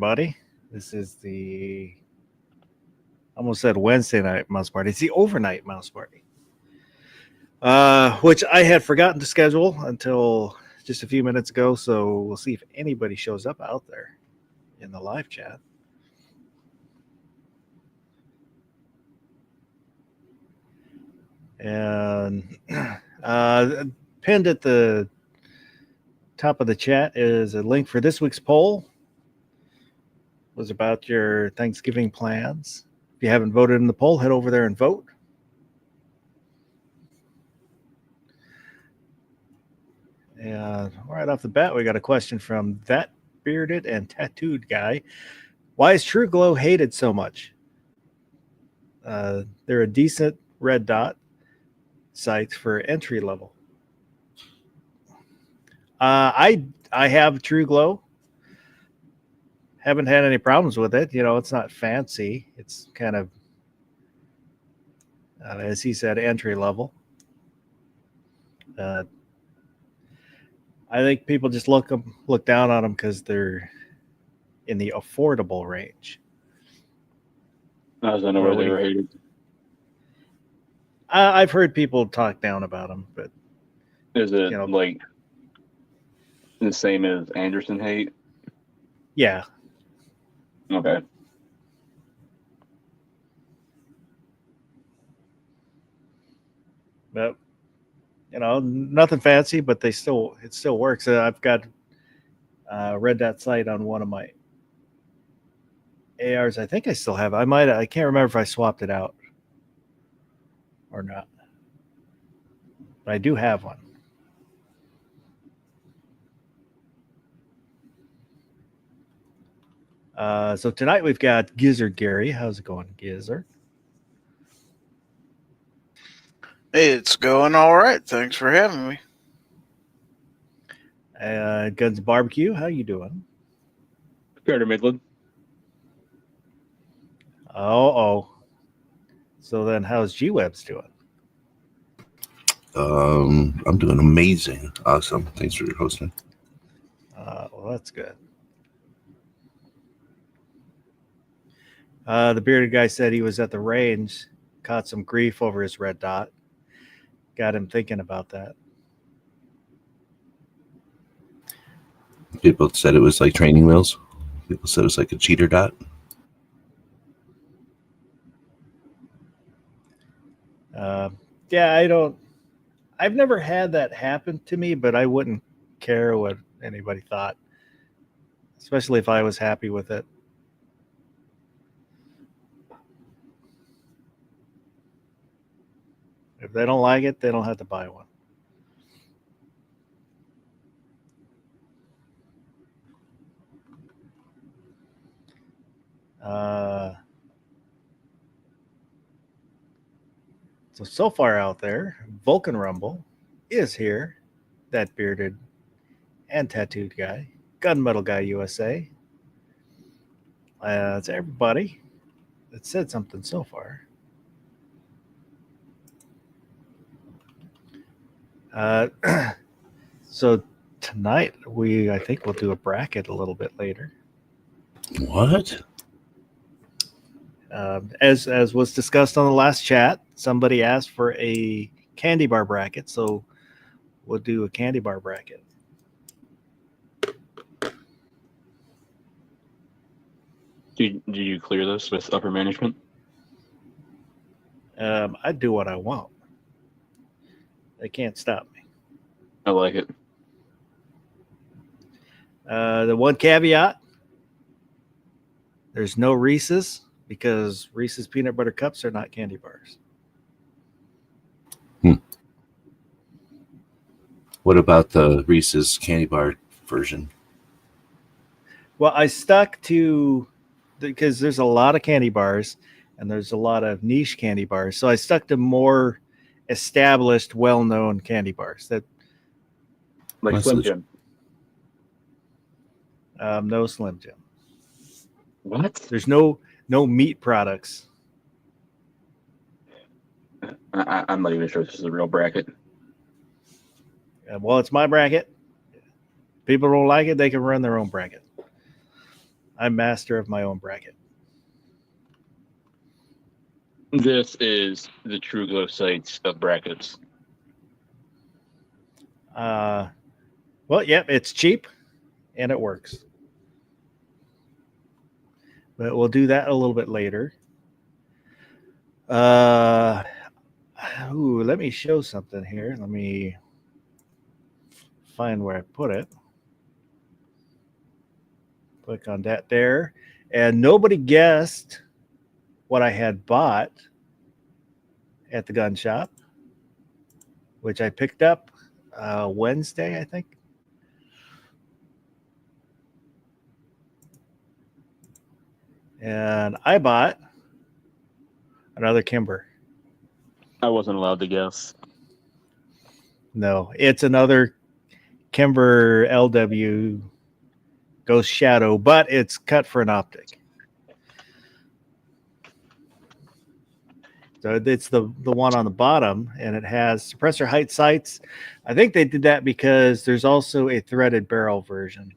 everybody. This is the almost said Wednesday night mouse party. It's the overnight mouse party, which I had forgotten to schedule until just a few minutes ago. So we'll see if anybody shows up out there in the live chat. And pinned at the top of the chat is a link for this week's poll. It was about your Thanksgiving plans. If you haven't voted in the poll, head over there and vote. And right off the bat, we got a question from that bearded and tattooed guy. Why is True Glow hated so much? They're a decent red dot site for entry level. I have True Glow. Haven't had any problems with it. It's not fancy. It's kind of, as he said, entry level. I think people just look down on them because they're in the affordable range. I don't know where they were hated. I've heard people talk down about them, but is it like the same as Anderson hate? Yeah. Okay. But nothing fancy, but it still works. I've got red dot sight on one of my ARs. I think I still have. I can't remember if I swapped it out or not. But I do have one. So tonight we've got Gizzard Gary. How's it going, Gizzard? It's going all right. Thanks for having me. Guns Barbecue, how you doing? Carter Midland. Oh. So then how's G-Webs doing? I'm doing amazing. Awesome. Thanks for hosting. Well, that's good. The bearded guy said he was at the range, caught some grief over his red dot. Got him thinking about that. People said it was like training wheels. People said it was like a cheater dot. Yeah, I've never had that happen to me, but I wouldn't care what anybody thought, especially if I was happy with it. If they don't like it, they don't have to buy one. So far out there, Vulcan Rumble is here. That bearded and tattooed guy, Gunmetal Guy USA. It's everybody that said something so far. So tonight I think we'll do a bracket a little bit later. What? As was discussed on the last chat, somebody asked for a candy bar bracket, so we'll do a candy bar bracket. Do you clear this with upper management? I do what I want. They can't stop me. I like it. The one caveat, there's no Reese's because Reese's peanut butter cups are not candy bars. What about the Reese's candy bar version? Well, I stuck to, because there's a lot of candy bars and there's a lot of niche candy bars. So I stuck to more established, well-known candy bars that, like Slim Jim. No Slim Jim. What? There's no meat products. I'm not even sure if this is a real bracket. Well, it's my bracket. People don't like it, they can run their own bracket. I'm master of my own bracket. This is the True Glow sites of brackets. Well, yep, it's cheap and it works. But we'll do that a little bit later. Let me show something here. Let me find where I put it. Click on that there. And nobody guessed what I had bought at the gun shop, which I picked up Wednesday, I think. And I bought another Kimber. I wasn't allowed to guess. No, it's another Kimber LW Ghost Shadow, but it's cut for an optic. So it's the one on the bottom, and it has suppressor height sights. I think they did that because there's also a threaded barrel version.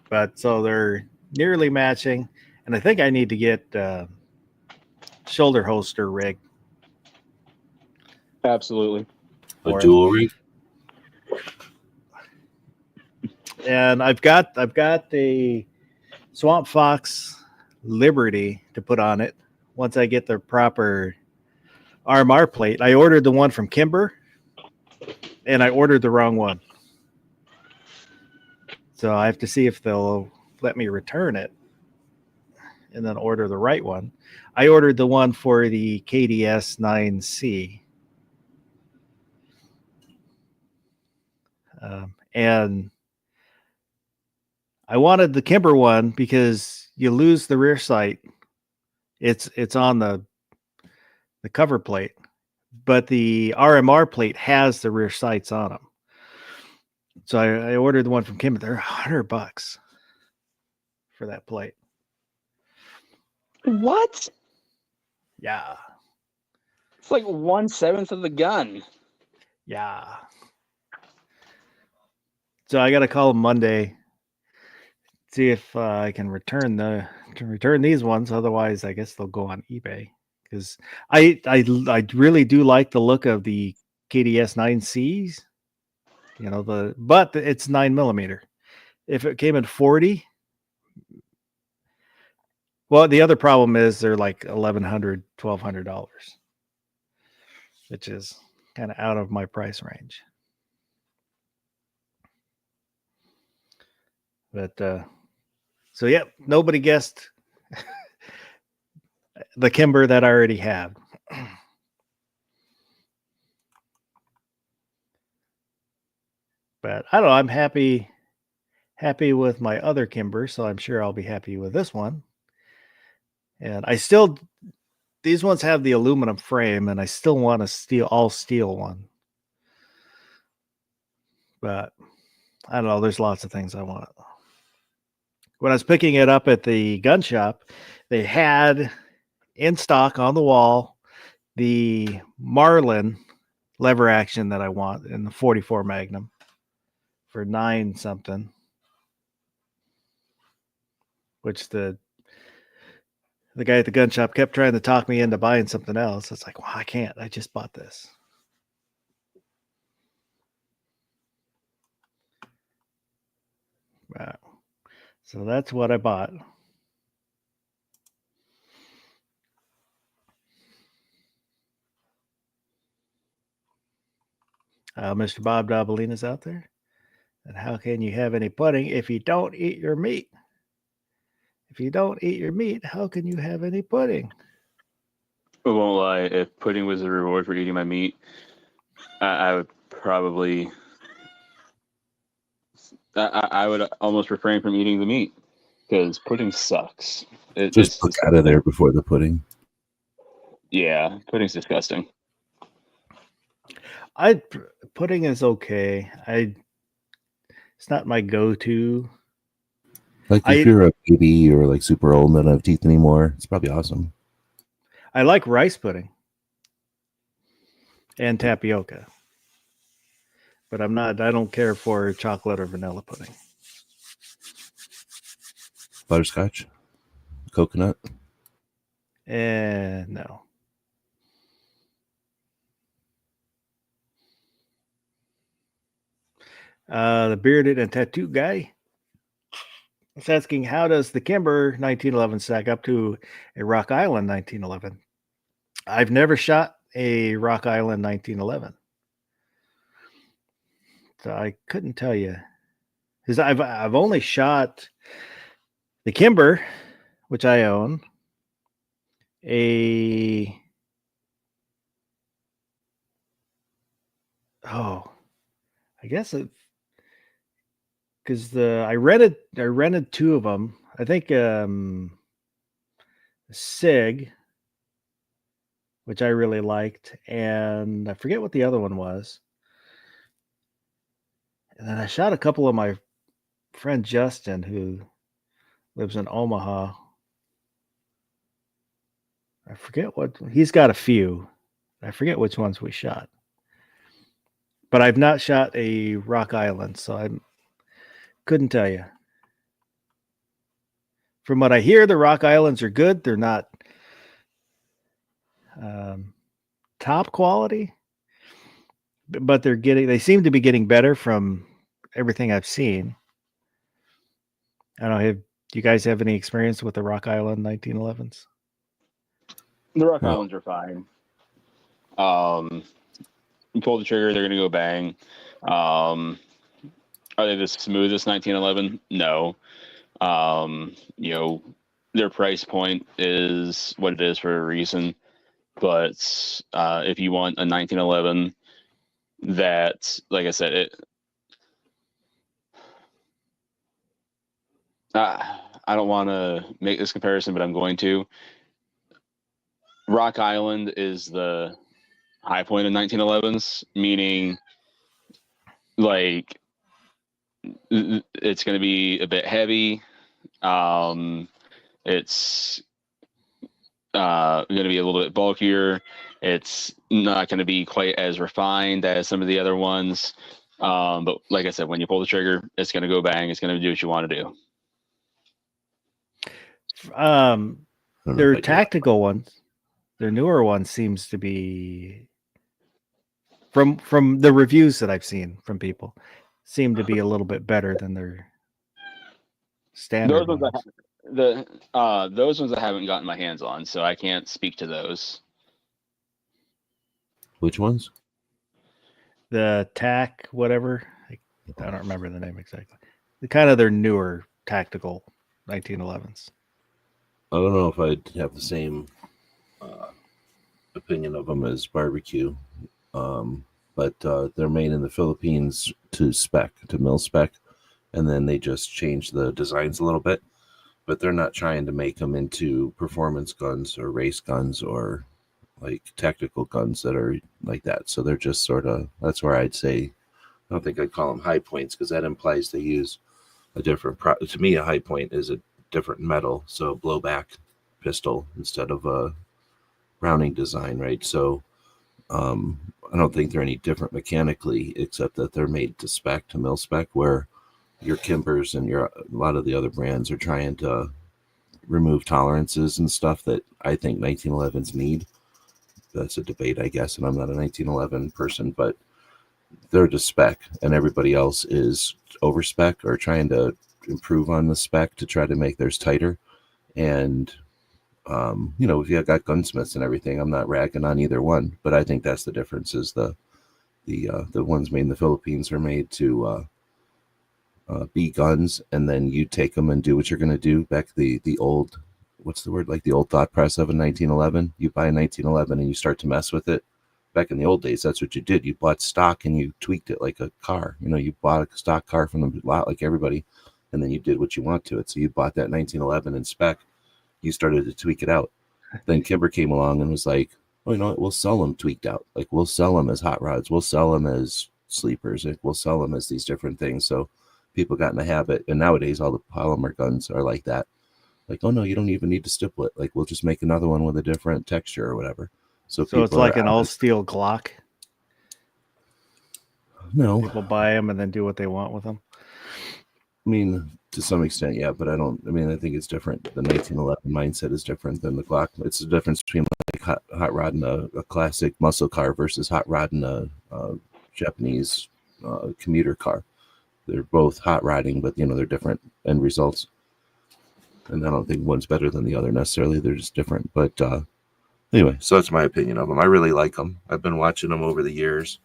But so they're nearly matching, and I think I need to get shoulder holster rig. Absolutely. A dual rig. And I've got the Swamp Fox Liberty to put on it once I get the proper RMR plate. I ordered the one from Kimber, and I ordered the wrong one. So I have to see if they'll let me return it and then order the right one. I ordered the one for the KDS 9C. And I wanted the Kimber one because you lose the rear sight. It's on the cover plate, but the RMR plate has the rear sights on them. So I ordered the one from Kimber. They're $100 for that plate. What? Yeah. It's like 1/7 of the gun. Yeah. So I got to call them Monday, see if I can return these ones. Otherwise, I guess they'll go on eBay, because I really do like the look of the KDS 9Cs. You know, but it's 9mm. If it came in 40, well, the other problem is they're like $1,100, $1,200, which is kind of out of my price range. But so yeah, nobody guessed the Kimber that I already have. But I don't know. I'm happy with my other Kimber, so I'm sure I'll be happy with this one. And these ones have the aluminum frame, and I still want a all steel one. But I don't know. There's lots of things I want. When I was picking it up at the gun shop, they had in stock on the wall the Marlin lever action that I want in the 44 Magnum for $9 something, which the guy at the gun shop kept trying to talk me into buying something else. It's like, well, I can't. I just bought this. Wow. So that's what I bought. Mr. Bob Dabalina's out there. And how can you have any pudding if you don't eat your meat? If you don't eat your meat, how can you have any pudding? I won't lie. If pudding was a reward for eating my meat, I would probably. I would almost refrain from eating the meat because pudding sucks. Just look out of there before the pudding. Yeah, pudding's disgusting. Pudding is okay. It's not my go-to. Like if you're a baby or like super old and don't have teeth anymore, it's probably awesome. I like rice pudding. and tapioca. But I don't care for chocolate or vanilla pudding. Butterscotch, coconut. And no. The bearded and tattooed guy is asking, how does the Kimber 1911 stack up to a Rock Island 1911? I've never shot a Rock Island 1911, so I couldn't tell you. Because I've only shot the Kimber, which I own, I guess it, because I rented two of them. I think Sig, which I really liked, and I forget what the other one was. And then I shot a couple of my friend Justin, who lives in Omaha. I forget what he's got a few. I forget which ones we shot. But I've not shot a Rock Island, so I couldn't tell you. From what I hear, the Rock Islands are good. They're not top quality, but they seem to be getting better from everything I've seen. I don't know. Do you guys have any experience with the Rock Island 1911s? The Rock No. Islands are fine. You pull the trigger, they're going to go bang. Are they the smoothest 1911? No. Their price point is what it is for a reason. But if you want a 1911 that, like I said, I don't want to make this comparison, but I'm going to. Rock Island is the high point of 1911s, meaning like it's going to be a bit heavy. It's going to be a little bit bulkier. It's not going to be quite as refined as some of the other ones. But like I said, when you pull the trigger, it's going to go bang. It's going to do what you want to do. I don't know Their if I do. tactical ones, their newer ones, seems to be from the reviews that I've seen from people, seem to be a little bit better than their standard Those ones, ones. those ones I haven't gotten my hands on, so I can't speak to those. Which ones? The TAC, whatever. I don't remember the name exactly. The kind of their newer tactical 1911s. I don't know if I'd have the same opinion of them as barbecue, but they're made in the Philippines to mill spec, and then they just change the designs a little bit. But they're not trying to make them into performance guns or race guns or like tactical guns that are like that. So they're just sort of, that's where I'd say, I don't think I'd call them high points because that implies they use a different, to me, a high point is a different metal. So blowback pistol instead of a Browning design, right? So I don't think they're any different mechanically, except that they're made to spec, to mill spec, where your Kimbers and a lot of the other brands are trying to remove tolerances and stuff that I think 1911s need. That's a debate, I guess, and I'm not a 1911 person, but they're to spec, and everybody else is over spec or trying to improve on the spec to try to make theirs tighter. And if you got gunsmiths and everything, I'm not ragging on either one, but I think that's the difference. Is the ones made in the Philippines are made to be guns, and then you take them and do what you're going to do. Back the old, what's the word, like the old thought press of a 1911. You buy a 1911 and you start to mess with it. Back in the old days, that's what you did. You bought stock and you tweaked it like a car. You bought a stock car from the lot like everybody, and then you did what you want to it. So you bought that 1911 in spec. You started to tweak it out. Then Kimber came along and was like, "Oh, you know what? We'll sell them tweaked out. Like we'll sell them as hot rods. We'll sell them as sleepers. We'll sell them as these different things." So people got in the habit, and nowadays all the polymer guns are like that. Like, oh no, you don't even need to stipple it. Like we'll just make another one with a different texture or whatever. So it's like an all steel Glock. No, People buy them and then do what they want with them. I mean, to some extent, yeah, but I think it's different. The 1911 mindset is different than the Glock. It's the difference between like hot rod and a classic muscle car versus hot rod and a Japanese commuter car. They're both hot rodding, but they're different end results. And I don't think one's better than the other necessarily. They're just different. But anyway, so that's my opinion of them. I really like them. I've been watching them over the years,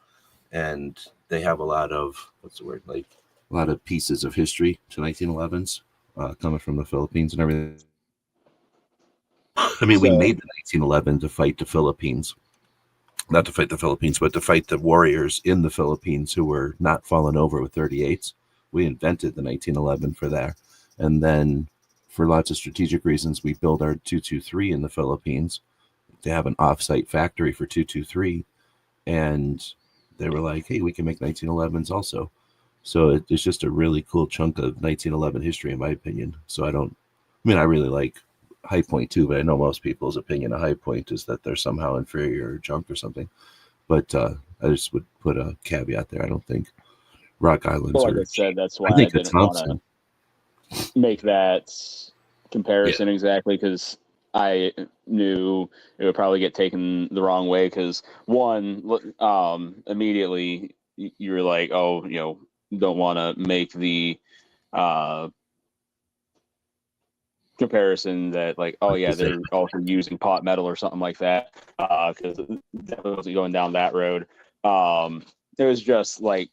and they have a lot of a lot of pieces of history to 1911s coming from the Philippines and everything. I mean, we made the 1911 to fight the Philippines. Not to fight the Philippines, but to fight the warriors in the Philippines who were not falling over with 38s. We invented the 1911 for that. And then for lots of strategic reasons, we built our 223 in the Philippines to have an off-site factory for 223. And they were like, hey, we can make 1911s also. So it's just a really cool chunk of 1911 history, in my opinion. So I really like High Point too, but I know most people's opinion of High Point is that they're somehow inferior or junk or something. But I just would put a caveat there. I don't think Rock Islands Well, like I said, that's why I think didn't want to make that comparison exactly, because I knew it would probably get taken the wrong way. Because one, immediately you were like, oh, don't want to make the comparison that like, oh yeah, they're also using pot metal or something like that, because definitely wasn't going down that road. It was just like,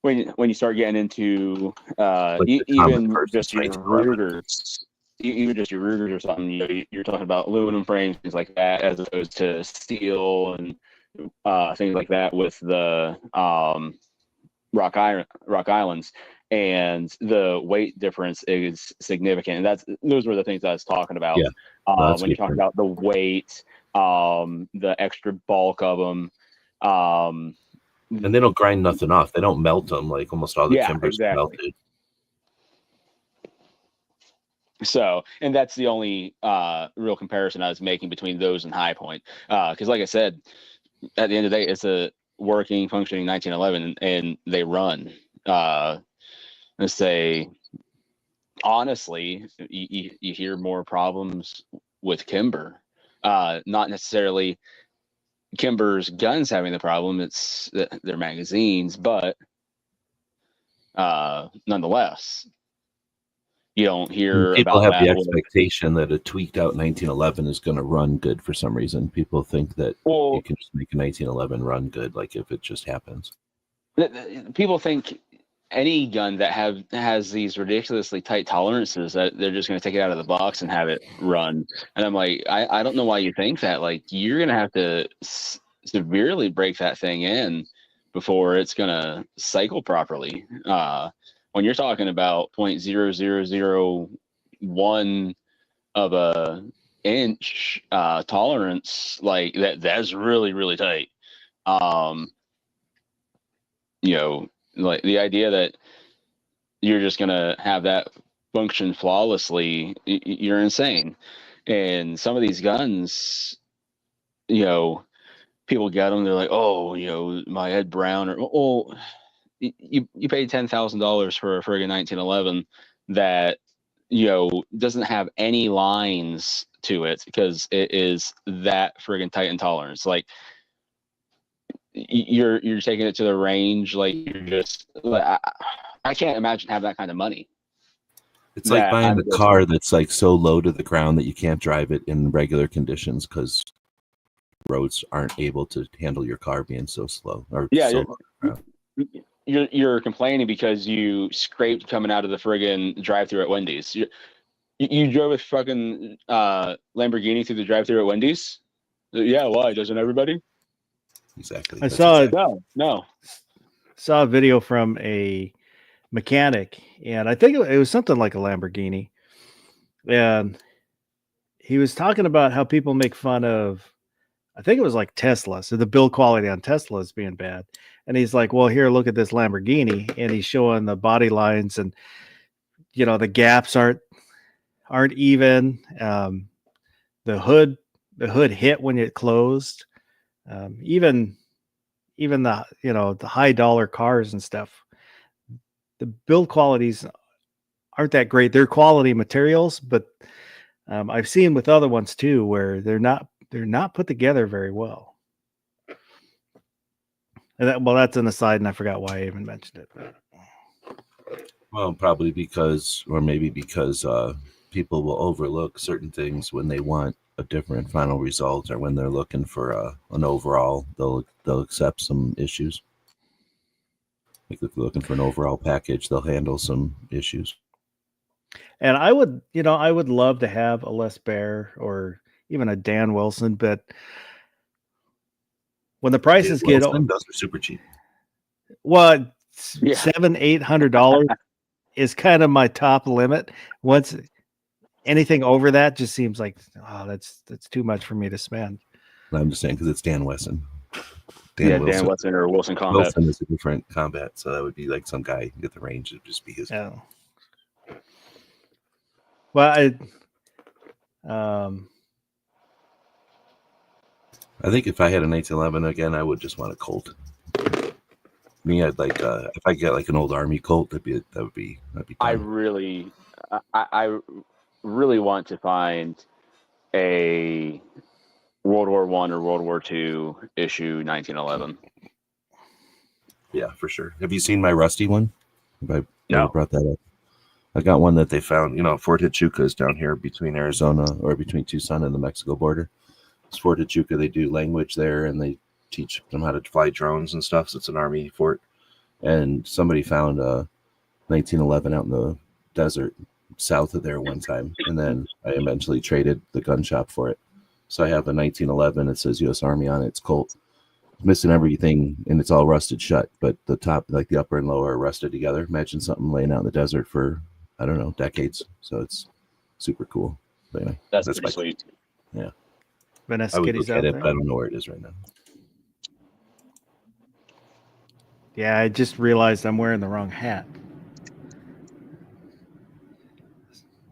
when you start getting into even just your Rugers, even just your Rugers or something, you're talking about aluminum frames, things like that, as opposed to steel and things like that with the Rock Islands. And the weight difference is significant, and those were the things I was talking about. When you talk about the weight, the extra bulk of them, and they don't grind nothing off. They don't melt them like almost all the Kimbers melted. So, and that's the only real comparison I was making between those and High Point, because like I said, at the end of the day, it's a working, functioning 1911, and they run. Let's say, honestly, you hear more problems with Kimber. Not necessarily Kimber's guns having the problem, it's their magazines, but nonetheless, you don't hear people about have the that expectation that a tweaked out 1911 is going to run good for some reason. People think that you can just make a 1911 run good, like if it just happens. People think any gun that has these ridiculously tight tolerances that they're just going to take it out of the box and have it run. And I'm like, I don't know why you think that. Like, you're going to have to severely break that thing in before it's going to cycle properly. When you're talking about 0.0001 of a inch tolerance, like that's really, really tight. Like the idea that you're just going to have that function flawlessly, you're insane. And some of these guns, people get them, they're like, oh, my Ed Brown, or, you paid $10,000 for a friggin' 1911 that, doesn't have any lines to it because it is that friggin' tight in tolerance. Like, you're taking it to the range, like you're just like, I can't imagine having that kind of money. It's like buying a car that's like so low to the ground that you can't drive it in regular conditions because roads aren't able to handle your car being so slow. Or you're complaining because you scraped coming out of the friggin' drive-thru at Wendy's. You drove a fucking Lamborghini through the drive-thru at Wendy's. Yeah, why? Doesn't everybody? Exactly. I saw no. Saw a video from a mechanic, and I think it was something like a Lamborghini, and he was talking about how people make fun of, I think it was like Tesla, so the build quality on Tesla is being bad, and he's like, well, here, look at this Lamborghini, and he's showing the body lines, and the gaps aren't even. The hood hit when it closed. Even even the high dollar cars and stuff, the build qualities aren't that great. They're quality materials, but I've seen with other ones too where they're not put together very well. And that's an aside, and I forgot why I even mentioned it. Well, probably because, or maybe because people will overlook certain things when they want a different final result, or when they're looking for an overall, they'll accept some issues. Like if they're looking for an overall package, they'll handle some issues. And I would love to have a Les Baer or even a Dan Wilson, but when the prices get Wilson, those are super cheap. well, Yeah. $700-800 is kind of my top limit. Once anything over that just seems like, oh, that's too much for me to spend. I'm just saying because it's Dan Wesson. Dan Wesson or Wilson Combat. Wilson is a different combat, so that would be like some guy at the range. It'd just be his. Yeah. Well, I think if I had a 1911 again, I would just want a Colt. Me, I'd like if I get like an old Army Colt, that'd be I done. really want to find a World War I or World War II issue 1911. Yeah, for sure. Have you seen my rusty one? Have I No. brought that up? I got one that they found. Fort Huachuca is down here between Arizona or between Tucson and the Mexico border. It's Fort Huachuca. They do language there, and they teach them how to fly drones and stuff. So it's an Army fort. And somebody found a 1911 out in the desert south of there one time, and then I eventually traded the gun shop for it. So I have a 1911. It says U.S. Army on it. It's Colt. It's missing everything, and it's all rusted shut. But the top, like the upper and lower, are rusted together. Imagine something laying out in the desert for, I don't know, decades. So it's super cool. But anyway, That's pretty sweet. Yeah. Vanessa I would Kitty's look out at it, there. but I don't know where it is right now. Yeah, I just realized I'm wearing the wrong hat.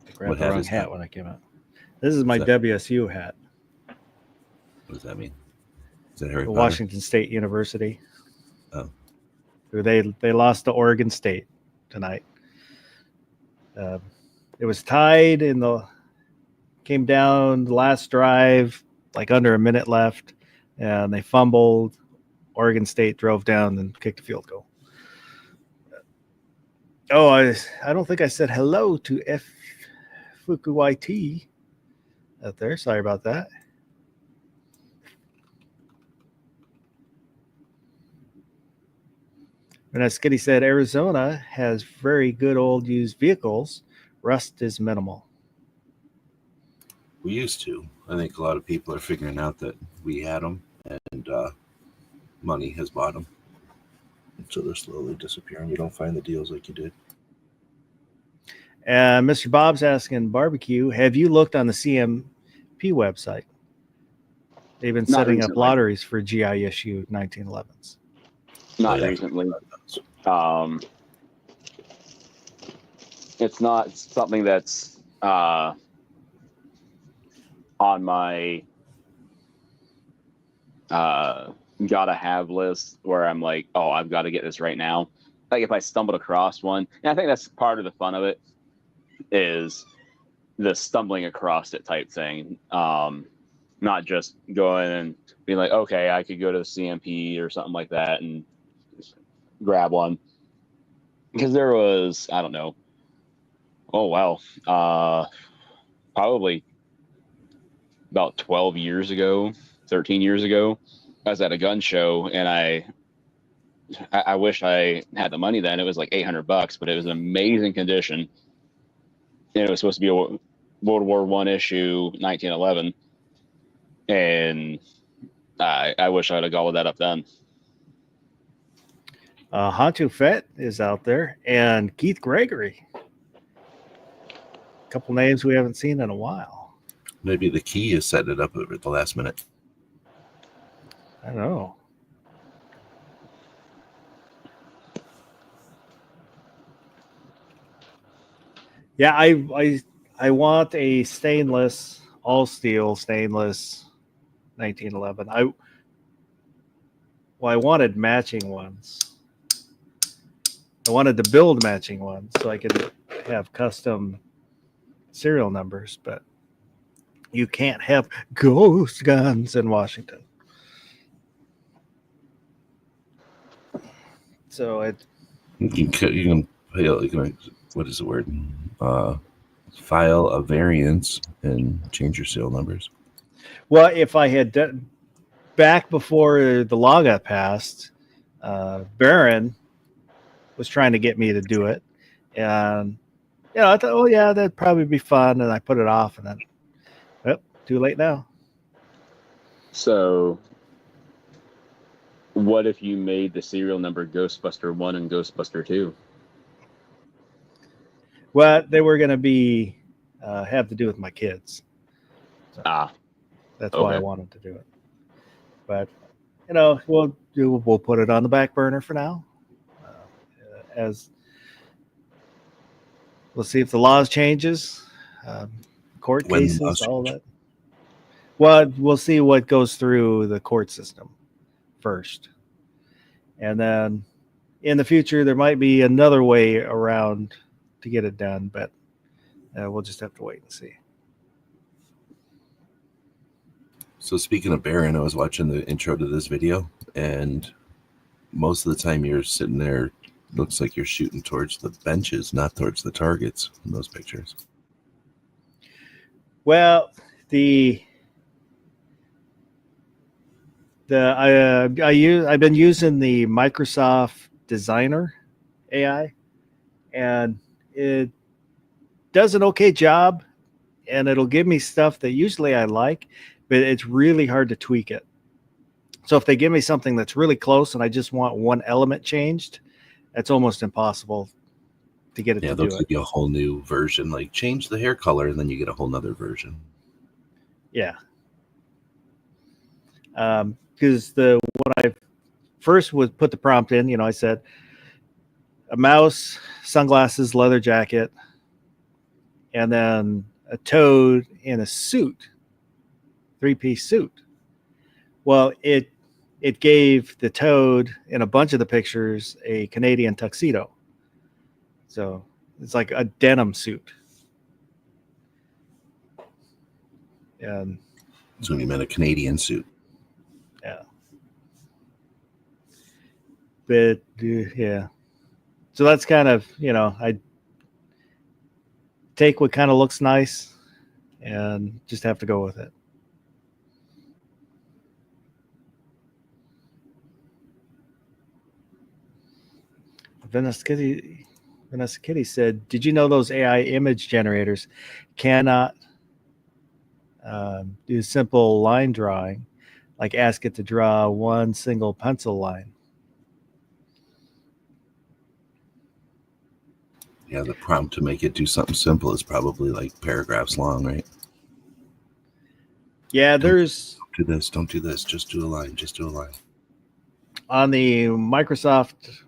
I grabbed What the hat wrong is hat that? when I came out. This is my What's that? WSU hat, What does that mean? Is that Harry the Potter? Washington State University. Oh. They lost to Oregon State tonight. It was tied came down the last drive, like under a minute left, and they fumbled. Oregon State drove down and kicked a field goal. Oh, I don't think I said hello to F. Fukuit out there. Sorry about that. And as Skitty said, Arizona has very good old used vehicles. Rust is minimal. We used to. I think a lot of people are figuring out that we had them, and money has bought them. So they're slowly disappearing. You don't find the deals like you did. Mr. Bob's asking barbecue, have you looked on the CMP website? They've been Not setting up recently. lotteries for GI issue 1911s. Not Yeah. recently. It's not something that's on my gotta have list where I'm like, oh, I've got to get this right now. Like if I stumbled across one, and I think that's part of the fun of it is the stumbling across it type thing. Not just going and being like, okay, I could go to the CMP or something like that and just grab one. Because there was, I don't know. Oh, wow. Probably about 12 years ago, 13 years ago, I was at a gun show, and I wish I had the money then. It was like $800, but it was an amazing condition. And it was supposed to be a World War I issue, 1911. And I wish I'd have gone with that up then. Hantu Fett is out there, and Keith Gregory. A couple names we haven't seen in a while. Maybe the key is setting it up at the last minute. I don't know. Yeah, I want a stainless, all steel stainless 1911. Well, I wanted matching ones. I wanted to build matching ones so I could have custom serial numbers, but you can't have ghost guns in Washington. So You can what is the word? File a variance and change your serial numbers. well, if I had done back before the law got passed, Barron was trying to get me to do it, and I thought, oh yeah, that'd probably be fun, and I put it off, and then, too late now. So, what if you made the serial number Ghostbuster 1 and Ghostbuster 2? Well, they were going to be have to do with my kids. So that's why I okay. wanted to do it. But we'll put it on the back burner for now. As we'll see if the laws changes, court When the cases, laws all change. that. Well, we'll see what goes through the court system first, and then in the future there might be another way around to get it done, but we'll just have to wait and see. So speaking of Barron, I was watching the intro to this video, and most of the time you're sitting there, looks like you're shooting towards the benches, not towards the targets in those pictures. Well, I've been using the Microsoft Designer AI, and it does an okay job, and it'll give me stuff that usually I like, but it's really hard to tweak it. So if they give me something that's really close and I just want one element changed, it's almost impossible to get it Yeah, to they'll do give it. you a whole new version, like change the hair color, and then you get a whole nother version. Yeah. Because when I first would put the prompt in, I said a mouse, sunglasses, leather jacket, and then a toad in a suit, 3-piece suit. Well, it gave the toad in a bunch of the pictures a Canadian tuxedo. So it's like a denim suit. And So you meant a Canadian suit. yeah. But yeah. So that's kind of, I take what kind of looks nice and just have to go with it. Vanessa Kitty said, "Did you know those AI image generators cannot do simple line drawing, like ask it to draw one single pencil line?" Yeah, the prompt to make it do something simple is probably like paragraphs long, right? Yeah, Don't do this, don't do this, just do a line, just do a line. On the Microsoft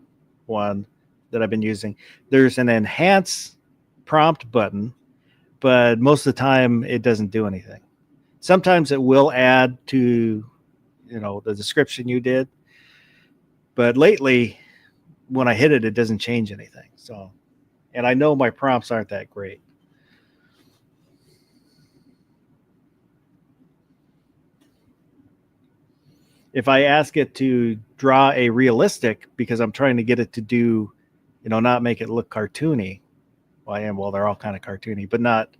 one that I've been using, there's an enhance prompt button, but most of the time it doesn't do anything. Sometimes it will add to, the description you did, but lately when I hit it, it doesn't change anything. So, and I know my prompts aren't that great. If I ask it to draw a realistic, because I'm trying to get it to do, not make it look cartoony. Well, they're all kind of cartoony, but not,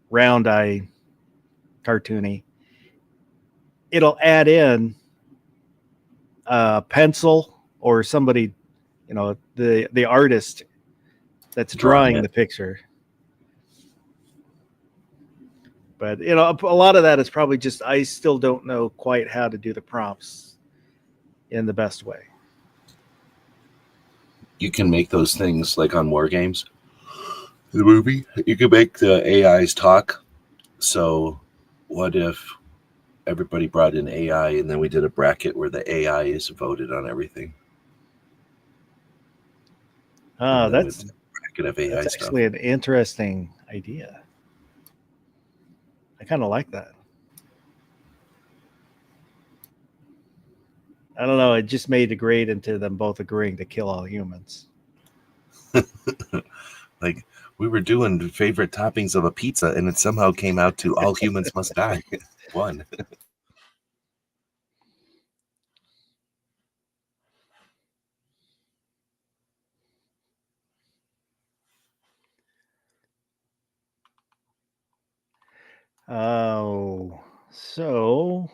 round eye cartoony. It'll add in a pencil or somebody, the artist that's drawing the picture. But, a lot of that is probably just, I still don't know quite how to do the prompts in the best way. You can make those things like on War Games, the movie. You can make the AIs talk. So what if everybody brought in AI and then we did a bracket where the AI is voted on everything? That's a bracket of AI stuff. Actually an interesting idea. I kind of like that. I don't know. It just made the grade into them both agreeing to kill all humans. Like we were doing favorite toppings of a pizza, and it somehow came out to all humans must die. One. Oh, so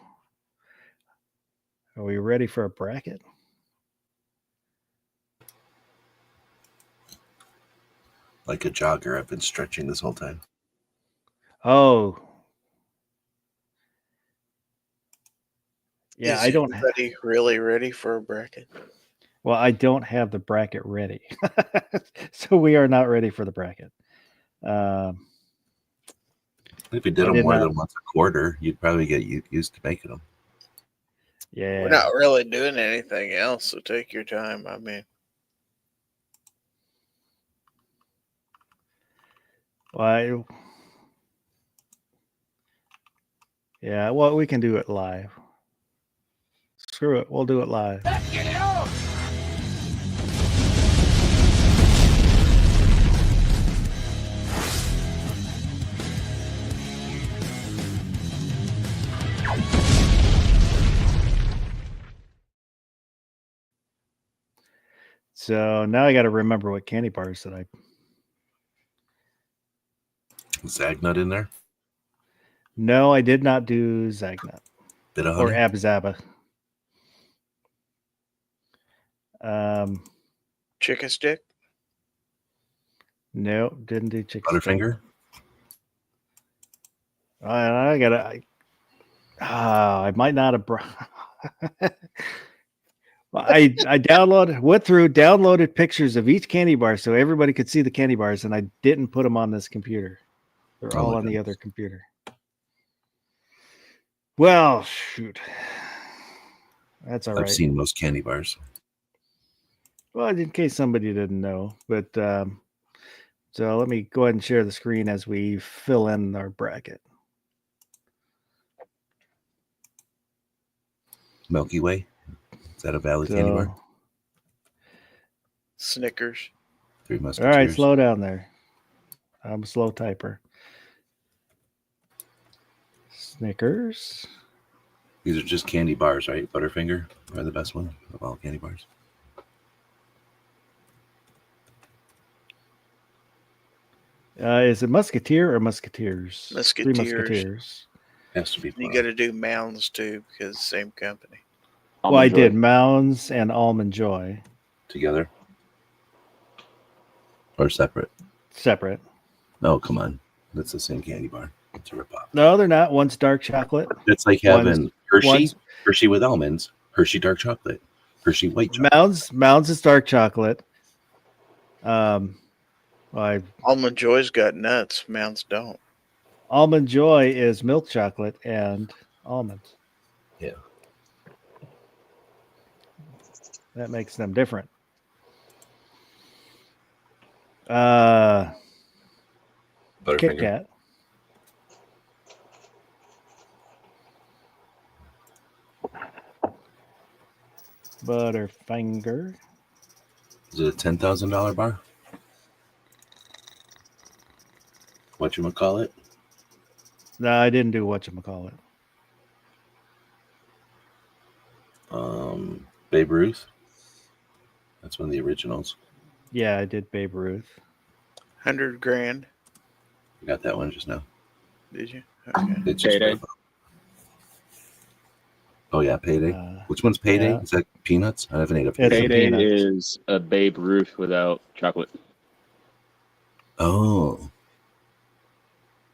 are we ready for a bracket? Like a jogger, I've been stretching this whole time. Oh, yeah. Is I don't. anybody really ready for a bracket? Well, I don't have the bracket ready, so we are not ready for the bracket. If you did I them did more not- than once a quarter, you'd probably get used to making them. Yeah. We're not really doing anything else, so take your time. I mean, Well, yeah. Well, we can do it live. Screw it. We'll do it live. So now I got to remember what candy bars that I. Zagnut in there, No, I did not do Zagnut bit of or honey. Abzaba. chicken stick. No, didn't do chicken. stick. Butterfinger. I gotta. I might not have. Well, I downloaded pictures of each candy bar so everybody could see the candy bars, and I didn't put them on this computer. They're Oh, all my on the goodness. other computer. Well, shoot. That's all I've right. seen most candy bars. Well, in case somebody didn't know, but so let me go ahead and share the screen as we fill in our bracket. Milky Way. Is that a valid candy bar? Snickers. Three All Musketeers. right, slow down there. I'm a slow typer. Snickers. These are just candy bars, right? Butterfinger are the best one of all candy bars. Is it Musketeer or Musketeers? Three Musketeers. Musketeers. Has to be. You got to do Mounds too because same company. Well, I Almond did Joy. Mounds and Almond Joy together or separate. separate. Oh, come on. That's the same candy bar. It's a ripoff. No, they're not. One's dark chocolate. It's like having one's- Hershey with almonds, Hershey dark chocolate, Hershey white chocolate. Mounds is dark chocolate. Almond Joy's got nuts. Mounds don't. Almond Joy is milk chocolate and almonds. Yeah. That makes them different. Kit Butterfinger. Kat. Butterfinger. Is it a $10,000 bar? Whatchamacallit? No, I didn't do whatchamacallit. Babe Ruth. That's one of the originals. Yeah, I did Babe Ruth. 100 grand. I got that one just now. Did you? Okay. It's just Payday. Oh yeah, Payday. Which one's Payday? yeah. Is that peanuts? I haven't ate a It's Payday. a Payday peanuts. is a Babe Ruth without chocolate. Oh.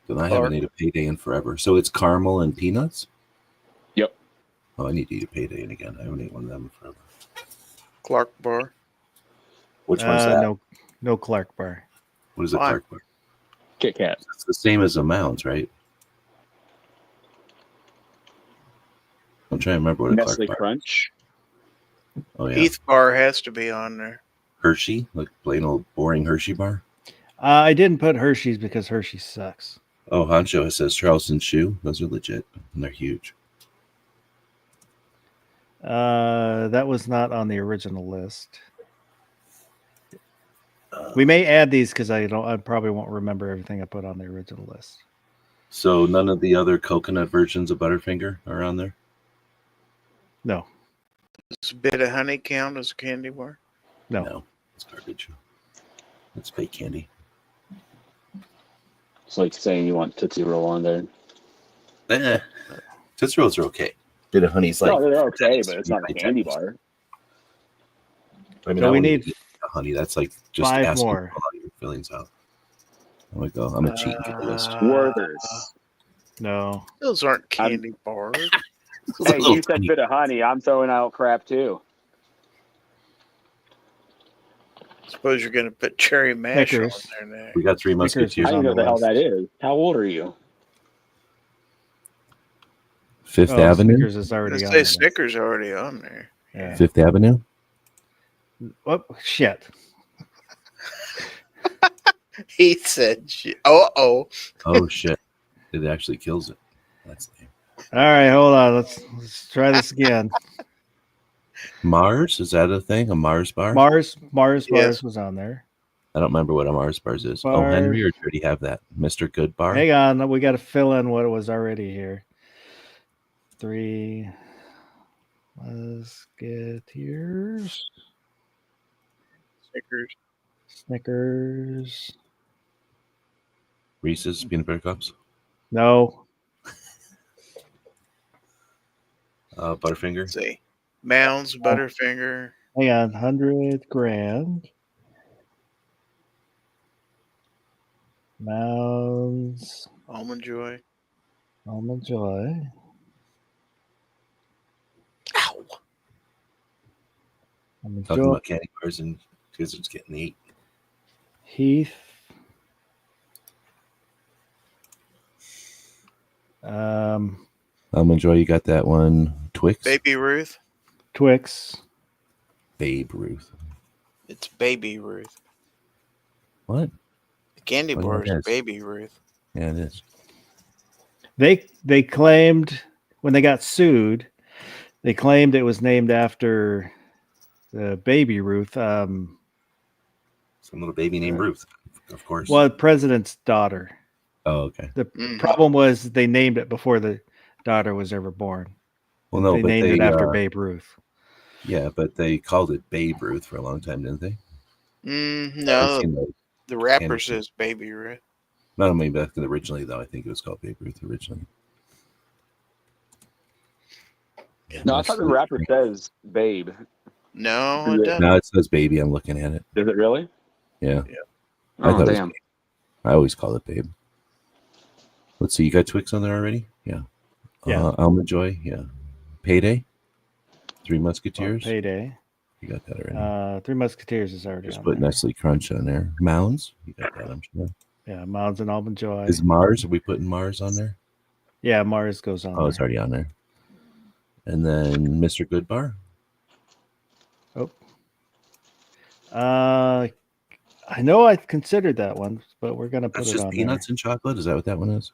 Then I haven't ate a Payday in forever. So it's caramel and peanuts? Yep. Oh, I need to eat a Payday in again. I haven't eaten one of them in forever. Clark bar. Which one's that? No Clark bar. What is a Why? Clark bar? Kit Kat. It's the same as the Mounds, right? I'm trying to remember what a Nestle Clark bar. Crunch. Oh yeah, Heath bar has to be on there. Hershey, like plain old boring Hershey bar. I didn't put Hershey's because Hershey sucks. Oh, Honcho says Charleston Chew. Those are legit and they're huge. That was not on the original list. We may add these because I probably won't remember everything I put on the original list. So none of the other coconut versions of Butterfinger are on there? No, Does a bit of honey count as a candy bar? no. It's garbage. It's fake candy. It's like saying you want Tootsie Roll on there. Tootsie Rolls are okay. Bit of honey's like. No, they're okay, but it's not a candy bar. I mean, So I we wouldn't need even get honey. That's like just 5 asking more. for all your feelings out. I'm gonna go. I'm gonna cheat and get the list. Werther's. No. Those aren't candy bars. Hey, Little you said tiny- bit of honey. I'm throwing out crap too. Suppose you're going to put cherry mash Snickers. on there We next. got Three Snickers Musketeers I don't on know on what the the hell list. that is. How old are you? Fifth Oh, Avenue. Snickers is already Let's on say the list. Snickers are already on there. Yeah. Fifth Avenue. Oh, shit. He said, oh. Oh shit! It actually kills it. That's lame. All right, hold on. Let's try this again. Mars, is that a thing? A Mars bar? Mars Yes. Bars was on there. I don't remember what a Mars bars is. Oh, Bar. Henry, or do you already have that? Mr. Good Bar. Hang on, we got to fill in what was already here. 3 Musketeers, Snickers. Snickers. Reese's peanut butter cups. No, Butterfinger. Let's see. Mounds, Butterfinger. hang on, 100 grand. Mounds, Almond Joy. Almond Joy, Ow. Almond Talking Joy, about candy bars and kids are just getting to eat. Heath. Enjoy. You got that one. Twix. Baby Ruth. Twix. Babe Ruth. It's Baby Ruth. What? The candy Oh, yeah, bar it is is. Baby Ruth. Yeah, it is. They claimed when they got sued, they claimed it was named after the Baby Ruth. Some little baby named Ruth, of course. Well, the president's daughter. Oh, okay. The Mhm. problem was they named it before the daughter was ever born. Well, no, they but named they it after Babe Ruth. yeah, but they called it Babe Ruth for a long time, didn't they? I've No, seen the- the rapper candy. says Baby Ruth. Not only back originally though. I think it was called Babe Ruth originally. No, I thought the rapper says babe. No, Is it it- doesn't. No, it says baby. I'm looking at it. Does it really? Yeah. Yeah. I Oh, thought it was damn. babe. I always call it Babe. Let's see. You got Twix on there already? Yeah. Yeah. Almond Joy. Yeah. Payday. Three Musketeers. Payday. You got that already. Three Musketeers is already Just on put there. Nestle Crunch on there. Mounds. You got that, I'm sure. Yeah, Mounds and Almond Joy. Is Mars? Are we putting Mars on there? Yeah, Mars goes on. Oh, it's there. already on there. And then Mr. Good Bar. I know I considered that one, but we're gonna put That's it just on peanuts and chocolate. Is that what that one is?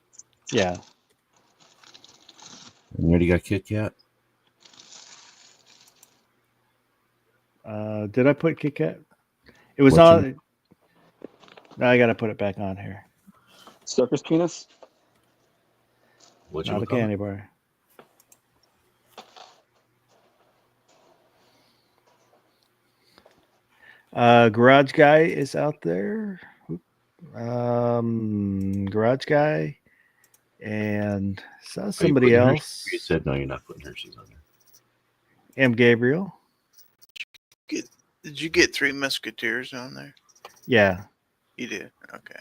there. Yeah. And you already got Kit Kat. Did I put Kit Kat? It was What's on. No, I gotta put it back on here. Circus penis? What Not a candy bar. Garage Guy is out there. Garage Guy, and saw somebody else. You said no. You're not putting Hershey's on there. M. Gabriel. Did you get Three Musketeers on there? Yeah, You did. Okay.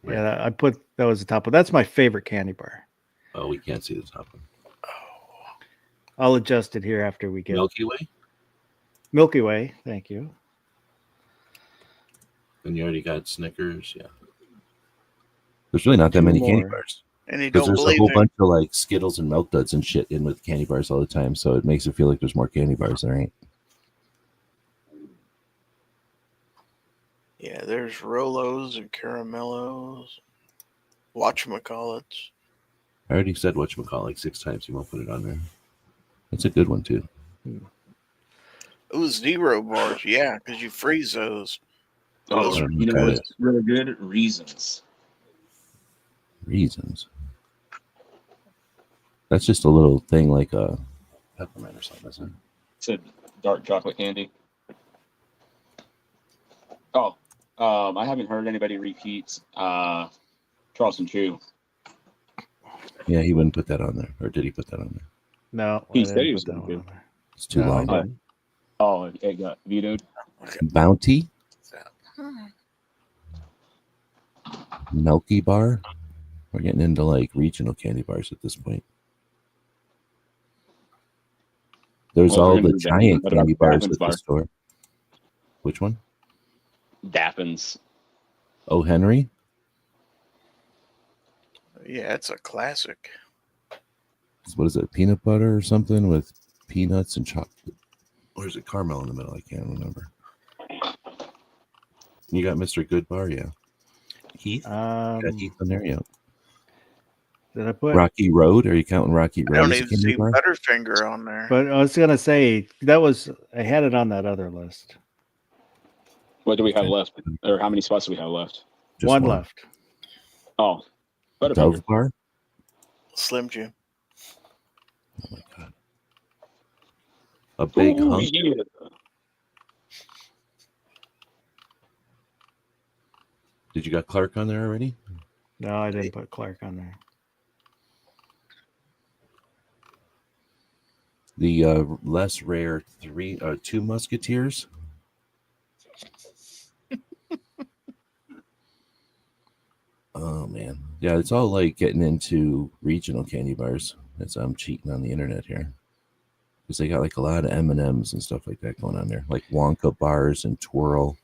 yeah. I put that was the top one. That's my favorite candy bar. Oh, we can't see the top one. I'll adjust it here after we get Milky Way. Milky Way. Thank you. And you already got Snickers. Yeah. There's really not that Two many candy more. bars. And you Because don't there's a believe whole it. bunch of like Skittles and Milk Duds and shit in with candy bars all the time. So it makes it feel like there's more candy bars there ain't. Yeah, there's Rolos and Caramellos. Whatchamacallits. I already said whatchamacallit like 6 times. You won't put it on there. It's a good one too. Ooh, zero bars. Yeah, because you freeze those. Oh, don't you know know what what's really good? Reasons. Reasons. That's just a little thing like a peppermint or something, isn't it? It's a dark chocolate candy. Oh, I haven't heard anybody repeat Charleston Chew. Yeah, he wouldn't put that on there. Or did he put that on there? No, He I said didn't he was put that going one to. on there. It's too No, I long. didn't. Oh, it got vetoed. Bounty, Milky Bar. We're getting into like regional candy bars at this point. There's Well, all we're gonna the do that. giant What about candy bars Daffins at the bar? store. Which one? Daffins. Oh, Henry. Yeah, it's a classic. What is it? Peanut butter or something with peanuts and chocolate. Or is it caramel in the middle? I can't remember. You got Mr. Goodbar, yeah. Heath. Got Heath on there, yeah. Did I put? Rocky Road. Are you counting Rocky I Road don't as a even candy see bar? Butterfinger on there. But I was gonna say that was I had it on that other list. What do we have Okay. left? Or how many spots do we have left? Just One left. Oh, Butterfinger. Dove Bar. Slim Jim. Oh my god. A big Ooh, hunk. yeah. Did you got Clark on there already? No, I didn't put Clark on there. The less rare two Musketeers. Oh man, yeah, it's all like getting into regional candy bars. As I'm cheating on the internet here, because they got like a lot of M&Ms and stuff like that going on there, like Wonka bars and Twirl.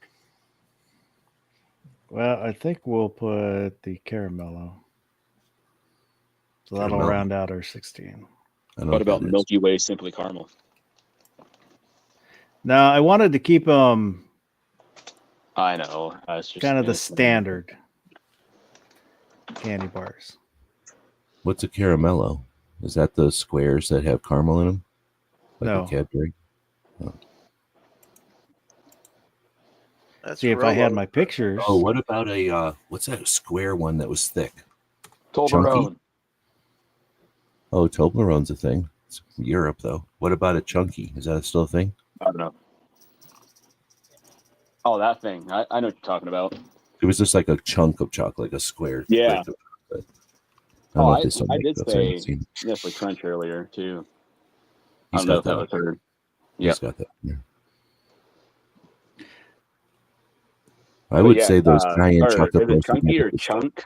Well, I think we'll put the Caramello. So that'll Caramello. round out our 16. I don't know What about that is. Milky Way Simply Caramel? Now I wanted to keep them I know. I was just kind of the gonna say- standard candy bars. What's a Caramello? Is that the squares that have caramel in them? Like No. a Cadbury? That's See, if I had Rolo. my pictures. Oh, what about a what's that square one that was thick? Toblerone. Oh, Toblerone's a thing. It's Europe though. What about a chunky? Is that still a thing? I don't know. Oh, that thing. I know what you're talking about. It was just like a chunk of chocolate, like a square. Yeah. brick of chocolate. Oh, know if I they still make did those. I say haven't seen. Nestle Crunch earlier too. I He's don't know got if that that. was heard. He's got that. Yeah. I But would yeah, say those giant or chocolate is it bars. chunky or chunk?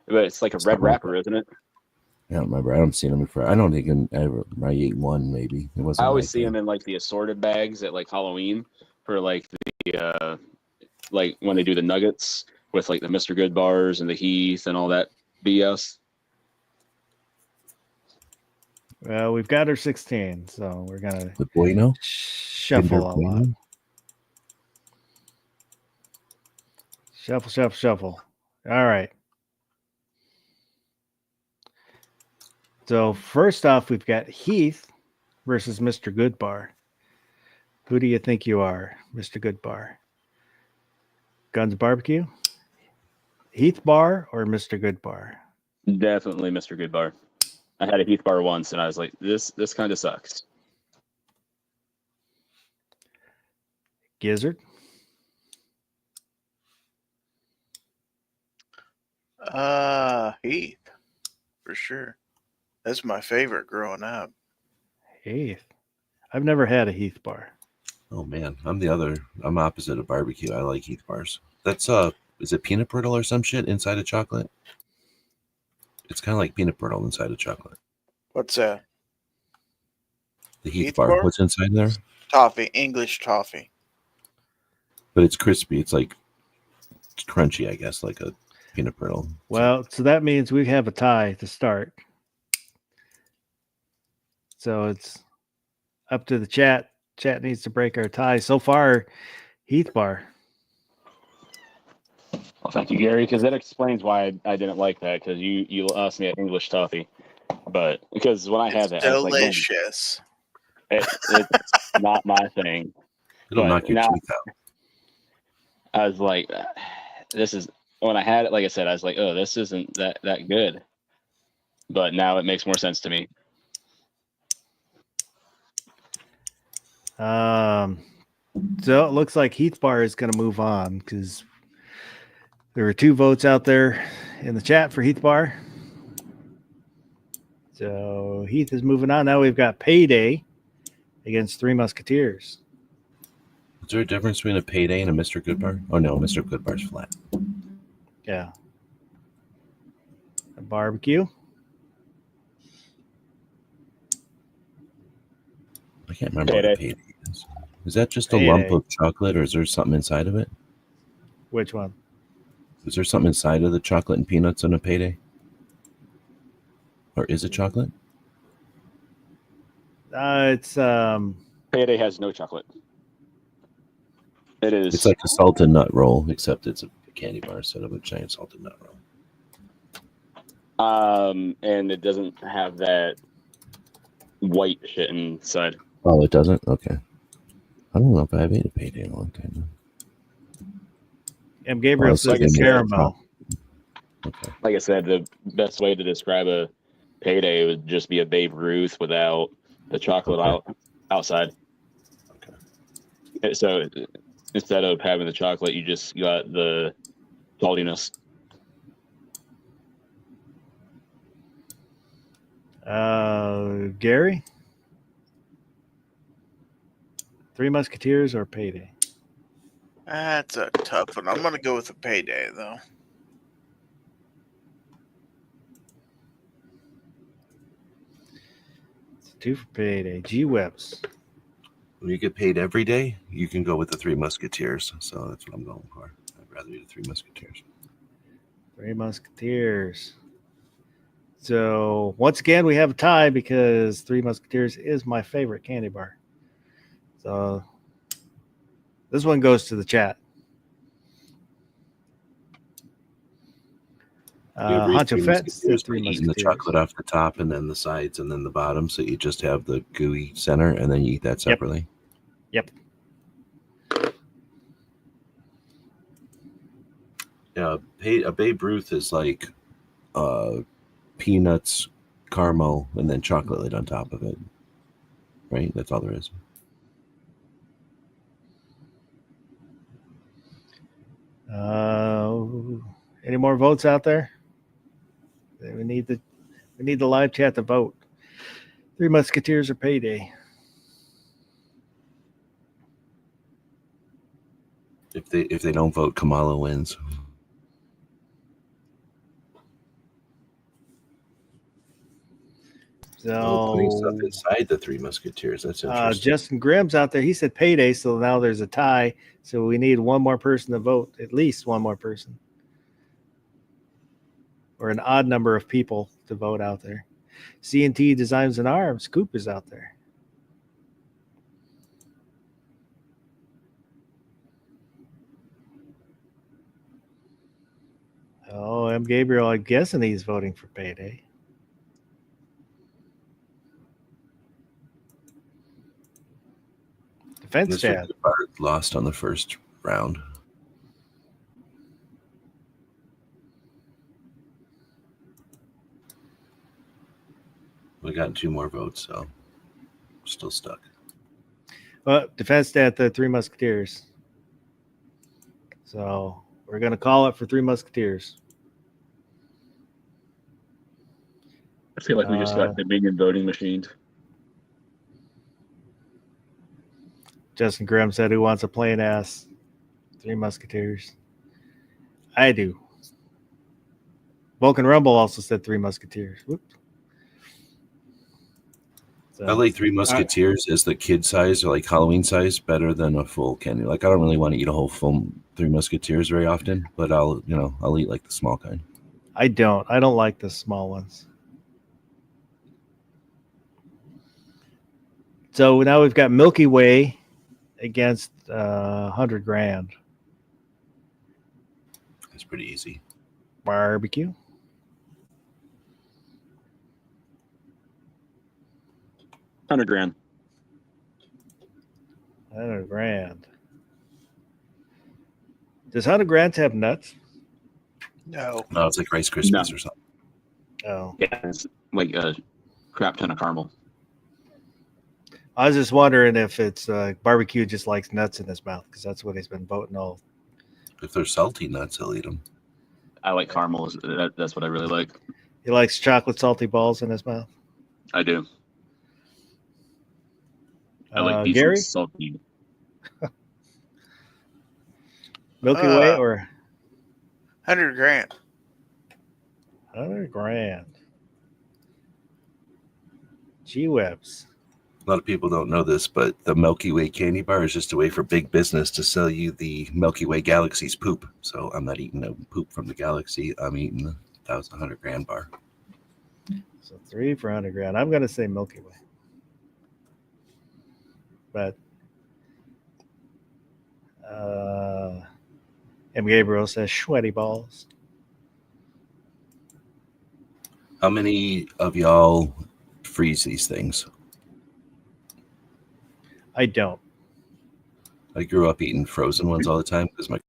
But it's like a red Something like wrapper, isn't it? I don't remember. I haven't seen them before. I don't think I ate one. Maybe it wasn't. I always like see that. them in like the assorted bags at like Halloween for like the like when they do the nuggets with like the Mr. Good bars and the Heath and all that BS. Well, we've got our 16, so we're gonna The Bueno. shuffle Kinder a lot. Bueno? Shuffle, shuffle, shuffle. All right. So first off, we've got Heath versus Mr. Goodbar. Who do you think you are, Mr. Goodbar? Guns Barbecue, Heath Bar, or Mr. Goodbar? Definitely Mr. Good bar. I had a Heath bar once and I was like, this kind of sucks. Gizzard, Heath, for sure. That's my favorite growing up. Heath. I've never had a Heath Bar. Oh man, I'm opposite of barbecue. I like Heath bars. That's is it peanut brittle or some shit inside of chocolate? It's kind of like peanut brittle inside of chocolate. What's that? The Heath Heath bar. bar? What's inside there? Toffee, English toffee. But it's crispy. It's like it's crunchy, I guess, like a peanut brittle. Well, so that means we have a tie to start. So it's up to the chat. Chat needs to break our tie. So far, Heath Bar. Well, thank you, Gary, because that explains why I didn't like that, because you asked me at English toffee. But because when I had It's that, I was like, man, delicious. It's not my thing. It'll But knock your now teeth out. I was like, this is when I had it. Like I said, I was like, oh, this isn't that good. But now it makes more sense to me. So it looks like Heath Bar is going to move on because there were 2 votes out there in the chat for Heath Bar. So Heath is moving on. Now we've got Payday against Three Musketeers. Is there a difference between a Payday and a Mr. Goodbar? Oh no, Mr. Goodbar's flat. Yeah. A barbecue. I can't remember what a Payday. Payday is. Is that just a lump Payday. of chocolate, or is there something inside of it? Which one? Is there something inside of the chocolate and peanuts on a Payday? Or is it chocolate? It's Payday has no chocolate. It is. It's like a salted nut roll, except it's a candy bar instead of a giant salted nut roll. And it doesn't have that white shit inside. Oh, it doesn't? Okay. I don't know if I've ate a Payday in a long time. M. Gabriel Oh, says like I said, caramel. Okay. Like I said, the best way to describe a Payday would just be a Babe Ruth without the chocolate outside. Okay. So instead of having the chocolate, you just got the saltiness. Gary? Three Musketeers or Payday? That's a tough one. I'm gonna go with a Payday though. It's 2 for Payday. G-Webs. When you get paid every day, you can go with the Three Musketeers. So that's what I'm going for. I'd rather do the Three Musketeers. Three Musketeers. So once again, we have a tie because Three Musketeers is my favorite candy bar. So this one goes to the chat. Honcho Fett said Three Eating Musketeers. the chocolate off the top and then the sides and then the bottom, so you just have the gooey center and then you eat that separately. Yep. Yeah, a Babe Ruth is like peanuts, caramel, and then chocolate lid on top of it. Right? That's all there is. Any more votes out there? We need the live chat to vote. Three Musketeers or Payday? If they don't vote, Kamala wins. Putting stuff So inside the Three Musketeers. That's interesting. Justin Grimm's out there. He said Payday, so now there's a tie. So we need one more person to vote. At least one more person, or an odd number of people to vote out there. C&T Designs and Arms. Coop is out there. Oh, M. Gabriel, I'm guessing he's voting for Payday. Defense Mr. chat. Goodbar lost on the first round. We got 2 more votes, so still stuck. Well, defense stat, the Three Musketeers. So we're going to call it for Three Musketeers. I feel like we just got Dominion voting machines. Justin Grimm said, who wants a plain ass Three Musketeers? I do. Vulcan Rumble also said Three Musketeers. Whoops. So, I like Three Musketeers as the kid size or like Halloween size better than a full candy. Like I don't really want to eat a whole full Three Musketeers very often, but I'll eat like the small kind. I don't like the small ones. So now we've got Milky Way against 100 grand. It's pretty easy. Barbecue. $100,000. $100,000. Does $100,000 have nuts? No. No, it's like Rice Krispies or something. Oh, Yeah, it's like a crap ton of caramel. I was just wondering if it's barbecue just likes nuts in his mouth because that's what he's been voting all. If they're salty nuts, he'll eat them. I like caramel. That's what I really like. He likes chocolate salty balls in his mouth. I do. I like decent Gary, salty. Milky Way or $100,000. $100,000? G-Webs. A lot of people don't know this, but the Milky Way candy bar is just a way for big business to sell you the Milky Way galaxy's poop. So I'm not eating no poop from the galaxy. I'm eating the $100,000 bar. So 3 for $100,000. I'm going to say Milky Way, but M. Gabriel says sweaty balls. How many of y'all freeze these things? I don't. I grew up eating frozen ones all the time because my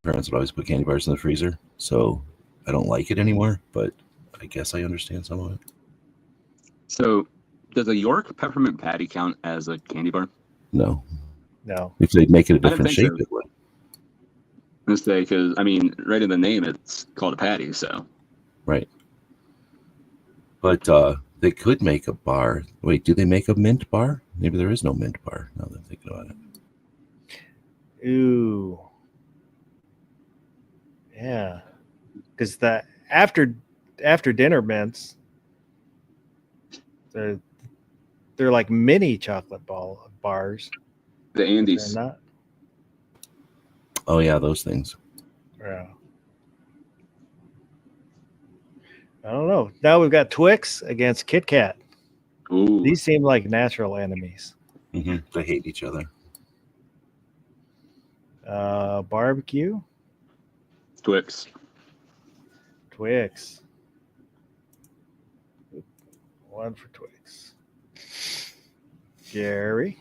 parents would always put candy bars in the freezer. So I don't like it anymore, but I guess I understand some of it. So, does a York peppermint patty count as a candy bar? No. No. If they'd make it a I didn't different think shape, so. it would. Let's say, because I mean, right in the name, it's called a patty. So, Right. But they could make a bar. Wait, do they make a mint bar? Maybe there is no mint bar now that I'm thinking about it. Ooh. Yeah. Because the after dinner mints, they're like mini chocolate bars. the They're Andes. not. Oh, yeah, those things. Yeah. I don't know. Now we've got Twix against Kit Kat. Ooh, These seem like natural enemies. Mm-hmm. They hate each other. Barbecue, Twix. Twix. 1 for Twix. Gary.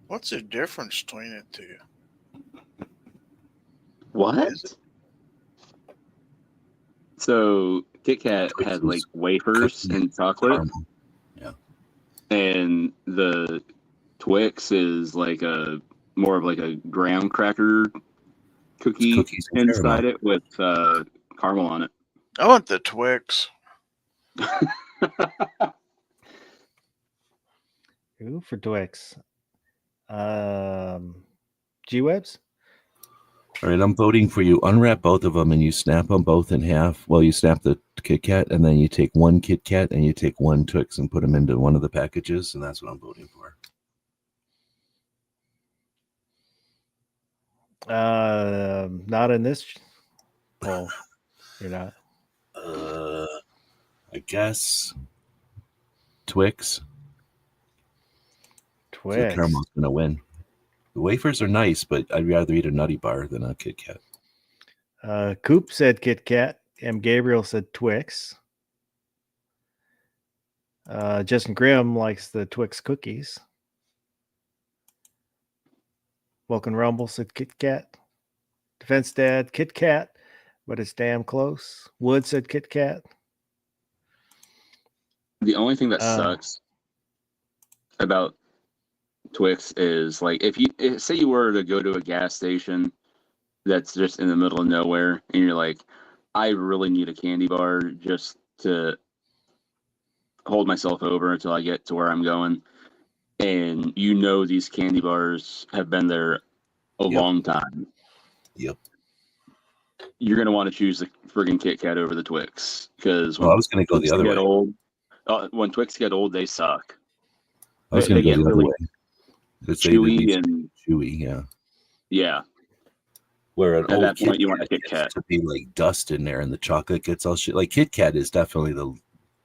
What's the difference between the two? What? Is it? So Kit Kat Twix has is like wafers cookie and chocolate, Caramel. and the Twix is like a more of like a graham cracker cookie Cookies and inside caramel. it with caramel on it. I want the Twix. Ooh, for Twix. G-Webs? All right, I'm voting for you. Unwrap both of them and you snap them both in half. Well, you snap the Kit Kat and then you take one Kit Kat and you take one Twix and put them into one of the packages, and that's what I'm voting for. Not in this poll. You're not. I guess Twix. So Twix. caramel's gonna win. The wafers are nice, but I'd rather eat a Nutty Bar than a Kit Kat. Coop said Kit Kat. M. Gabriel said Twix. Justin Grimm likes the Twix cookies. Vulcan Rumble said Kit Kat. Defense Dad, Kit Kat, but it's damn close. Wood said Kit Kat. The only thing that sucks about Twix is like if say you were to go to a gas station that's just in the middle of nowhere and you're like, I really need a candy bar just to hold myself over until I get to where I'm going. And you know these candy bars have been there a long time. Yep. You're gonna want to choose the friggin' Kit Kat over the Twix because Well, I was gonna go the other way. When Twix get old, they suck. I was They gonna go get the other really way. It's chewy and chewy, yeah. yeah. Where an At old that Kit point, you want a Kat Kit gets Kat. to be like dust in there, and the chocolate gets all shit. Like Kit Kat is definitely the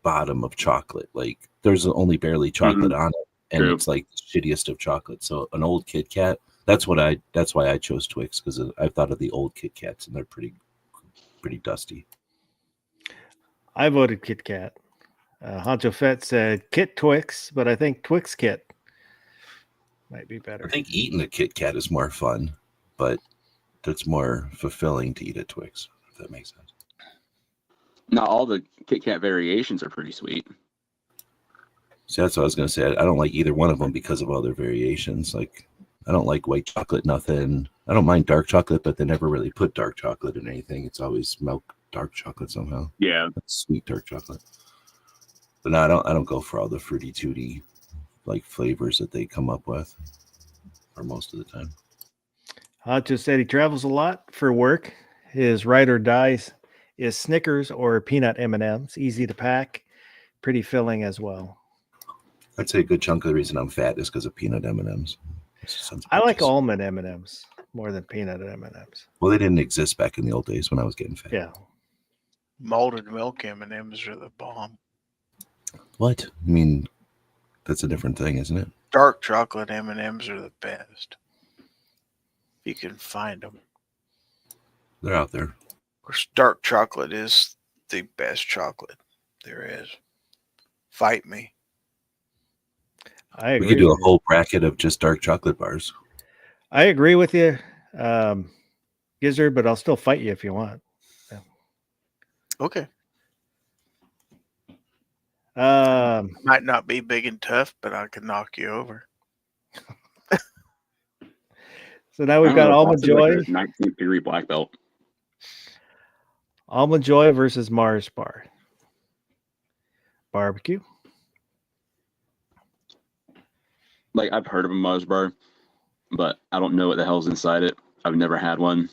bottom of chocolate. Like there's only barely chocolate on it, and True. it's like the shittiest of chocolate. So an old Kit Kat. That's why I chose Twix, because I thought of the old Kit Kats, and they're pretty dusty. I voted Kit Kat. Honcho Fett said Kit Twix, but I think Twix Kit. might be better. I think eating a Kit Kat is more fun, but it's more fulfilling to eat a Twix, if that makes sense. Not all the Kit Kat variations are pretty sweet. See, that's what I was going to say. I don't like either one of them because of all their variations. Like, I don't like white chocolate, nothing. I don't mind dark chocolate, but they never really put dark chocolate in anything. It's always milk dark chocolate somehow. Yeah. Sweet dark chocolate. But no, I don't go for all the fruity tooty like flavors that they come up with for most of the time. Hacho said he travels a lot for work. His ride or dies is Snickers or peanut M&Ms. Easy to pack, pretty filling as well. I'd say a good chunk of the reason I'm fat is because of peanut M&Ms. I like almond M&Ms more than peanut M&Ms. Well, they didn't exist back in the old days when I was getting fat. Yeah. Malted milk M&Ms are the bomb. What? I mean, that's a different thing, isn't it? Dark chocolate M&Ms are the best. You can find them. They're out there. Of course, dark chocolate is the best chocolate there is. Fight me. I agree. We could do a whole bracket of just dark chocolate bars. I agree with you, Gizzard, but I'll still fight you if you want. Okay. Might not be big and tough, but I can knock you over. So now we've got Almond Joy. Like 19th degree black belt. Almond Joy versus Mars Bar. Barbecue. Like, I've heard of a Mars bar, but I don't know what the hell's inside it. I've never had one.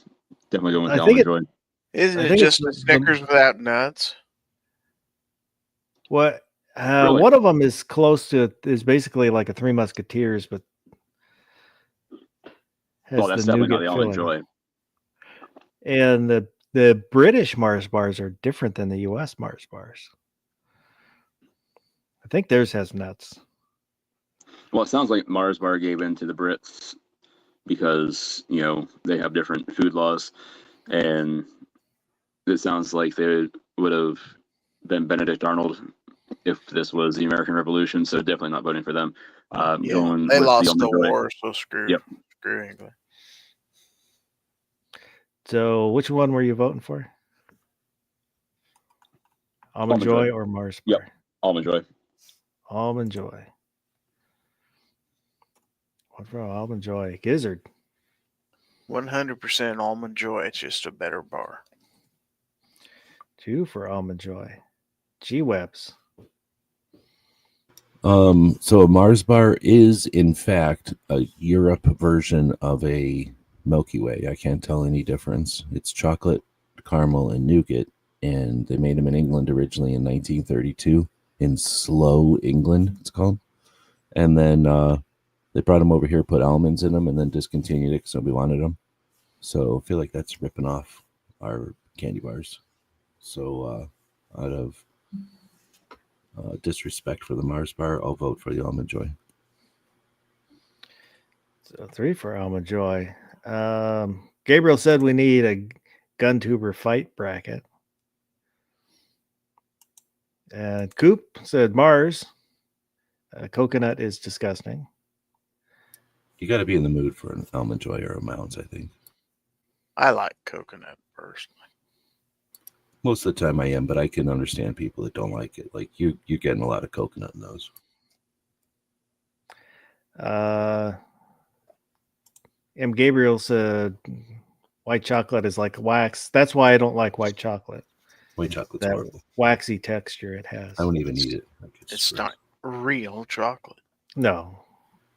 Definitely going with the Almond Joy. Isn't I it think just it's the Snickers without nuts? What? Really? One of them is close to is basically like a Three Musketeers, but has Well, that's the definitely not nougat the Almond filling. Joy. And the British Mars bars are different than the U.S. Mars bars. I think theirs has nuts. Well, it sounds like Mars bar gave in to the Brits because, you know, they have different food laws. And it sounds like they would have been Benedict Arnold if this was the American Revolution. So definitely not voting for them. Going They with lost the Almond Joy. war, so screw England. So which one were you voting for? Almond Joy or Mars bar? Yep. Almond Joy. Almond Joy. What for Almond Joy? Gizzard. 100% Almond Joy. It's just a better bar. 2 for Almond Joy. G-Webs. So a Mars bar is in fact a Europe version of a Milky Way. I can't tell any difference. It's chocolate, caramel, and nougat, and they made them in England originally in 1932 in Slough, England. It's called, and then they brought them over here, put almonds in them, and then discontinued it because nobody wanted them. So I feel like that's ripping off our candy bars. So out of disrespect for the Mars bar, I'll vote for the Almond Joy. So 3 for Almond Joy. Gabriel said we need a gun tuber fight bracket. And Coop said Mars. Coconut is disgusting. You got to be in the mood for an Almond Joy or a Mounds, I think. I like coconut personally. Most of the time I am, but I can understand people that don't like it. Like you're getting a lot of coconut in those. M. Gabriel said white chocolate is like wax. That's why I don't like white chocolate. White chocolate's That horrible. waxy texture it has. I don't even eat it. Like, It's gross. not real chocolate. No.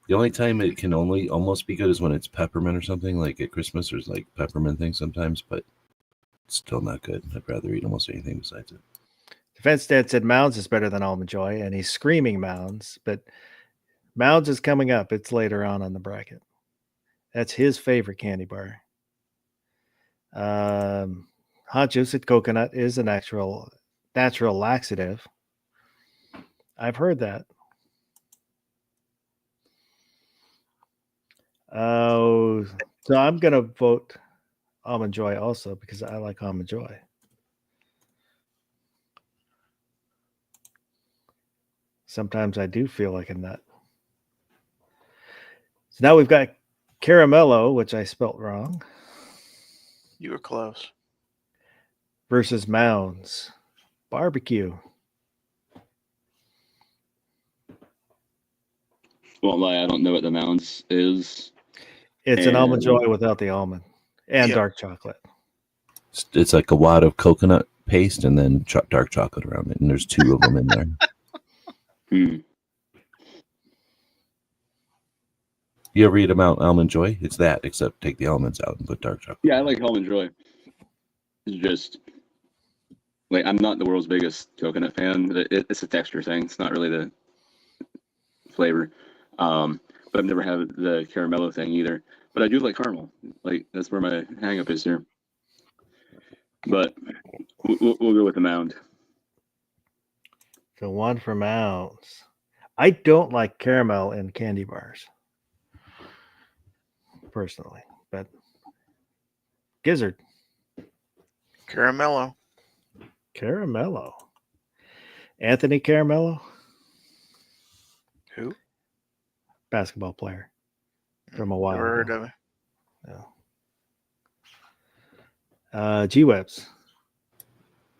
The only time it can only almost be good is when it's peppermint or something, like at Christmas. There's like peppermint things sometimes, but it's still not good. I'd rather eat almost anything besides it. Defense Dad said Mounds is better than Almond Joy, and he's screaming Mounds, but Mounds is coming up. It's later on the bracket. That's his favorite candy bar. Honcho said coconut is a natural laxative. I've heard that. Oh, so I'm going to vote Almond Joy also because I like Almond Joy. Sometimes I do feel like a nut. So now we've got Caramello, which I spelt wrong, You were close. versus Mounds Barbecue. Won't lie, I don't know what the Mounds is. It's an almond And- joy without the almond and Yep. dark chocolate. It's like a wad of coconut paste and then dark chocolate around it, and there's 2 of them in there. Hmm. You ever eat a Mount Almond Joy? It's that, except take the almonds out and put dark chocolate. Yeah, I like Almond Joy. It's just like I'm not the world's biggest coconut fan. But it's a texture thing. It's not really the flavor. But I've never had the caramello thing either. But I do like caramel. Like that's where my hang up is here. But we'll go with the Mound. So 1 for Mounds. I don't like caramel in candy bars, personally, but Gizzard, Caramello. Caramello. Anthony Caramello, Who? basketball player from a while Never heard ago. of it. G-Webs.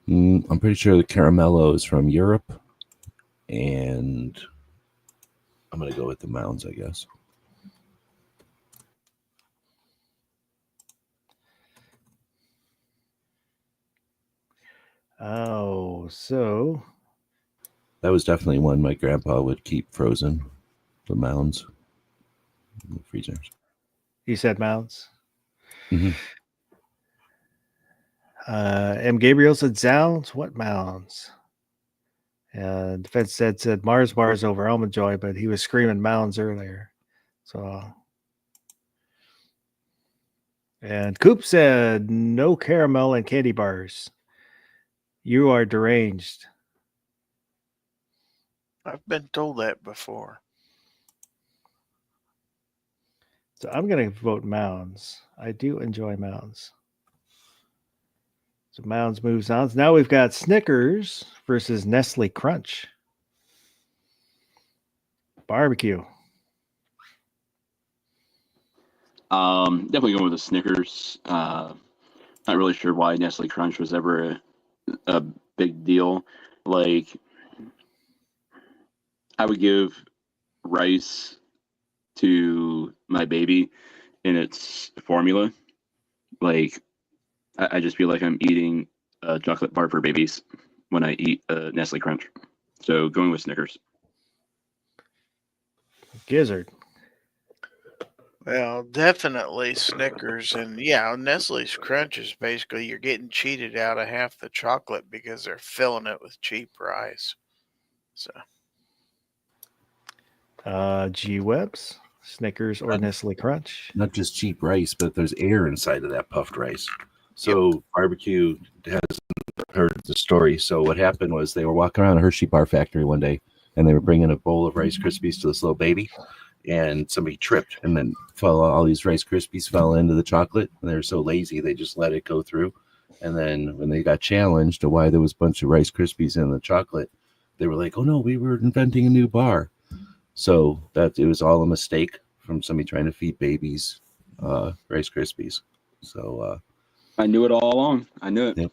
I'm pretty sure the caramello is from Europe, and I'm going to go with the Mounds, I guess. Oh, so That was definitely one my grandpa would keep frozen, the Mounds in the freezers. you said Mounds. Mhm. M. Gabriel said Zounds. What Mounds? Defense said Mars bars over Almond Joy, but he was screaming Mounds earlier. So, and Coop said no caramel and candy bars. You are deranged. I've been told that before. So I'm going to vote Mounds. I do enjoy Mounds. So Mounds moves on. So now we've got Snickers versus Nestle Crunch. Barbecue. Definitely going with the Snickers. Not really sure why Nestle Crunch was ever a big deal. Like, I would give rice to my baby in its formula. Like, I just feel like I'm eating a chocolate bar for babies when I eat a Nestle Crunch. So going with Snickers. Gizzard. Well, definitely Snickers. And yeah, Nestle's Crunch is basically you're getting cheated out of half the chocolate because they're filling it with cheap rice. So G-Webs. Snickers or Nestle Crunch. Not just cheap rice, but there's air inside of that puffed rice. So barbecue hasn't heard the story. So what happened was they were walking around a Hershey bar factory one day, and they were bringing a bowl of Rice Krispies to this little baby, and somebody tripped, and then all these Rice Krispies fell into the chocolate, and they were so lazy they just let it go through. And then when they got challenged to why there was a bunch of Rice Krispies in the chocolate, they were like, "Oh no, we were inventing a new bar." So that it was all a mistake from somebody trying to feed babies Rice Krispies. So I knew it all along. I knew it. Yep.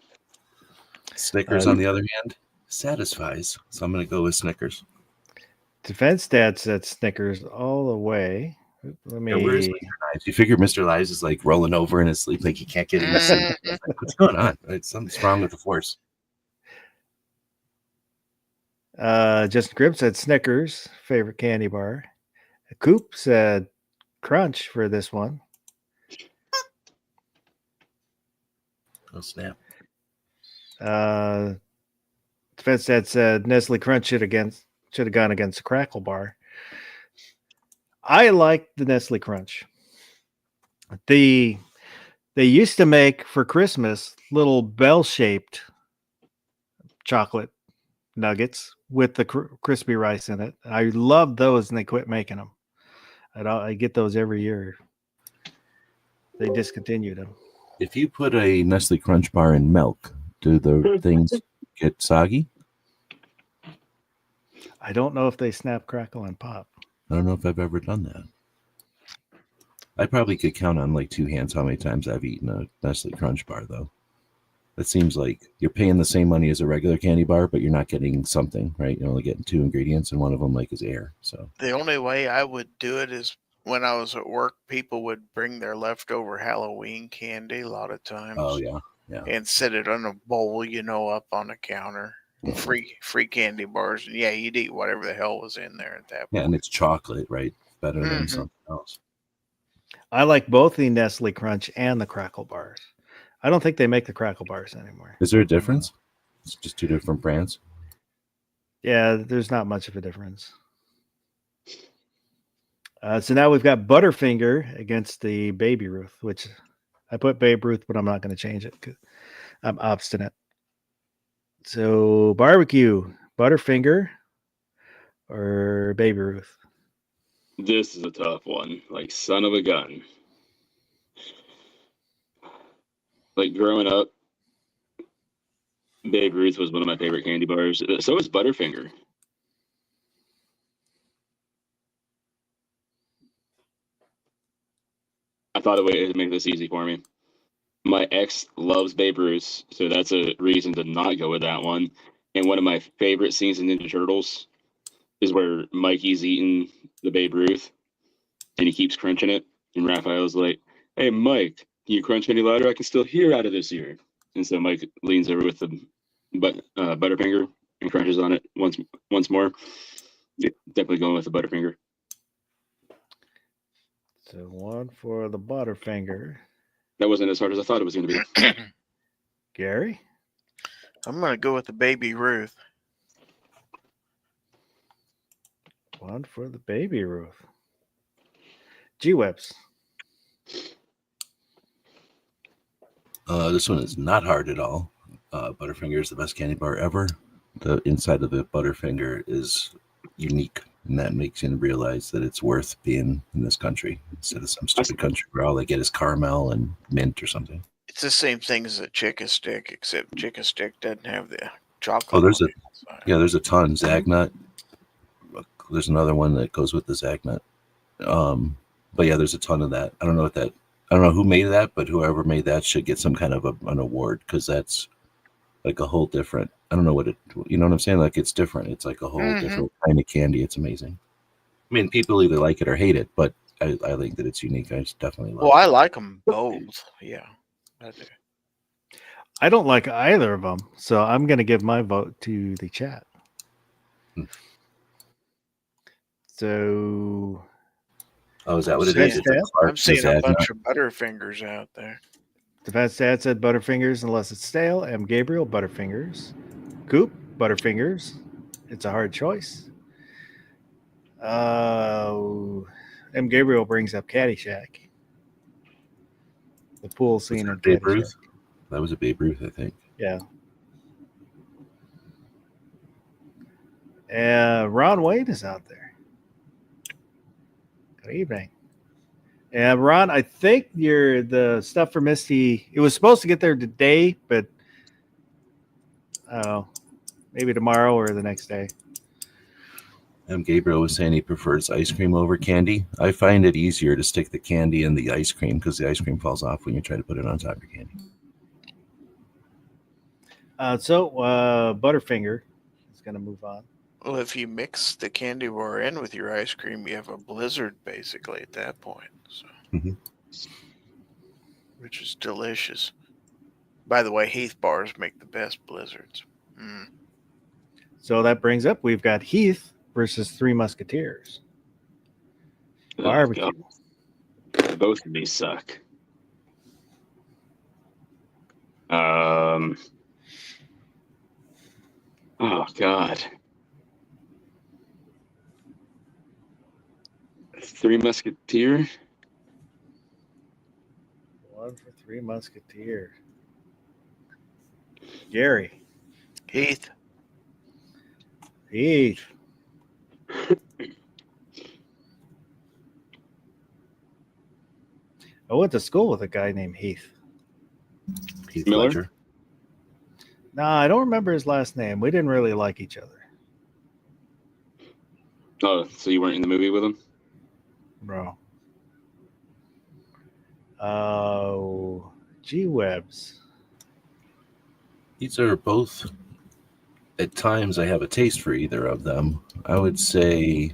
Snickers, on the other hand, satisfies. So I'm going to go with Snickers. Defense Dad said Snickers all the way. Let me. Yeah, where's Mr. Lives? You figure Mr. Lives is like rolling over in his sleep, like he can't get any sleep. Like, what's going on? Something's wrong with the force. Justin Grimm said Snickers, favorite candy bar. Coop said Crunch for this one. Oh, snap. Defense Dad said Nestle Crunch should have gone against the Crackle Bar. I like the Nestle Crunch. They used to make for Christmas little bell-shaped chocolate nuggets with the crispy rice in it. I love those, and they quit making them. I get those every year. They discontinued them. If you put a Nestle Crunch bar in milk, do the things get soggy? I don't know if they snap, crackle, and pop. I don't know if I've ever done that. I probably could count on like two hands how many times I've eaten a Nestle Crunch bar, though. It seems like you're paying the same money as a regular candy bar, but you're not getting something, right? You're only getting two ingredients, and one of them like is air. So The only way I would do it is when I was at work, people would bring their leftover Halloween candy a lot of times. oh yeah. And set it on a bowl, up on the counter. Free candy bars. And yeah, you'd eat whatever the hell was in there at that Yeah, point. and it's chocolate, right? Better than Mhm. something else. I like both the Nestle Crunch and the Crackle bars. I don't think they make the Crackle bars anymore. Is there a difference? It's just two different brands. Yeah, there's not much of a difference. So now we've got Butterfinger against the Baby Ruth, which I put Babe Ruth, but I'm not going to change it because I'm obstinate. So barbecue, Butterfinger or Baby Ruth? This is a tough one. Like, son of a gun. Like, growing up, Babe Ruth was one of my favorite candy bars. So is Butterfinger. I thought a way to make this easy for me. My ex loves Babe Ruth, so that's a reason to not go with that one. And one of my favorite scenes in Ninja Turtles is where Mikey's eating the Babe Ruth, and he keeps crunching it. And Raphael's like, "Hey, Mike, can you crunch any louder? I can still hear out of this ear." And so Mike leans over with the Butterfinger and crunches on it once more. Yeah, definitely going with the Butterfinger. So one for the Butterfinger. That wasn't as hard as I thought it was going to be. Gary? I'm going to go with the Baby Ruth. One for the Baby Ruth. G-Webs. This one is not hard at all. Butterfinger is the best candy bar ever. The inside of the Butterfinger is unique, and that makes you realize that it's worth being in this country instead of some stupid country where all they get is caramel and mint or something. It's the same thing as a Chick-a Stick, except Chick-a-Stick doesn't have the chocolate. Oh, there's on a the outside. yeah, there's a ton. Zagnut. There's another one that goes with the Zagnut. But yeah, there's a ton of that. I don't know who made that, but whoever made that should get some kind of an award because that's like a whole different. I don't know what you know what I'm saying? Like it's different. It's like a whole different kind of candy. It's amazing. I mean, people either like it or hate it, but I think that it's unique. I just definitely love Well, it. I like them both. Yeah, I do. I don't like either of them, so I'm going to give my vote to the chat. So, Oh, is that what it That's is? it. It's Clark, I'm seeing a Zagnut. bunch of Butterfingers out there. Defense Dad said Butterfingers unless it's stale. M. Gabriel, Butterfingers. Coop, Butterfingers. It's a hard choice. M. Gabriel brings up Caddyshack. The pool scene in that Babe Caddyshack. Ruth? That was a Babe Ruth, I think. Yeah. Ron Wade is out there. Good evening. And Ron, I think the stuff for Misty, it was supposed to get there today, but I don't know, maybe tomorrow or the next day. Gabriel was saying he prefers ice cream over candy. I find it easier to stick the candy in the ice cream because the ice cream falls off when you try to put it on top of your candy. So Butterfinger is going to move on. Well, if you mix the candy bar in with your ice cream, you have a blizzard basically at that point. So, which is delicious. By the way, Heath bars make the best blizzards. So that brings up, we've got Heath versus Three Musketeers. Barbecue. Oh, God. Both of these suck. Oh God. Three Musketeer. One for Three Musketeer. Gary. Heath. Heath. I went to school with a guy named Heath. Heath Miller? Ledger. Nah, I don't remember his last name. We didn't really like each other. Oh, so you weren't in the movie with him? Bro. G-Webs. These are both, at times, I have a taste for either of them. I would say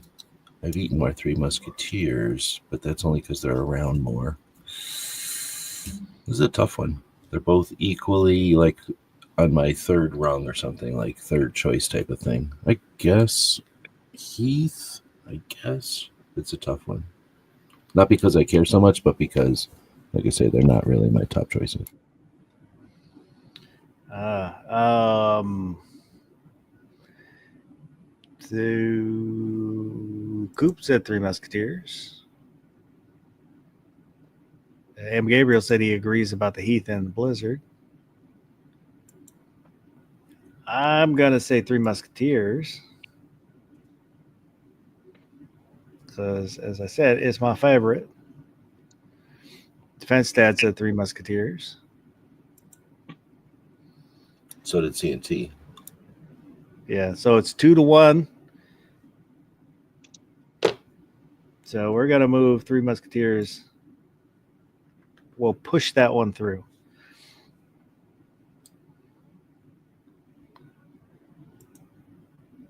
I've eaten my Three Musketeers, but that's only because they're around more. This is a tough one. They're both equally like on my third rung or something, like third choice type of thing. I guess Heath, I guess. It's a tough one. Not because I care so much, but because, like I say, they're not really my top choices. So Coop said Three Musketeers. M. Gabriel said he agrees about the Heath and the Blizzard. I'm gonna say Three Musketeers because, as I said, it's my favorite. Defense Dad said Three Musketeers. So did CNT. Yeah, so it's 2-1. So we're gonna move Three Musketeers. We'll push that one through.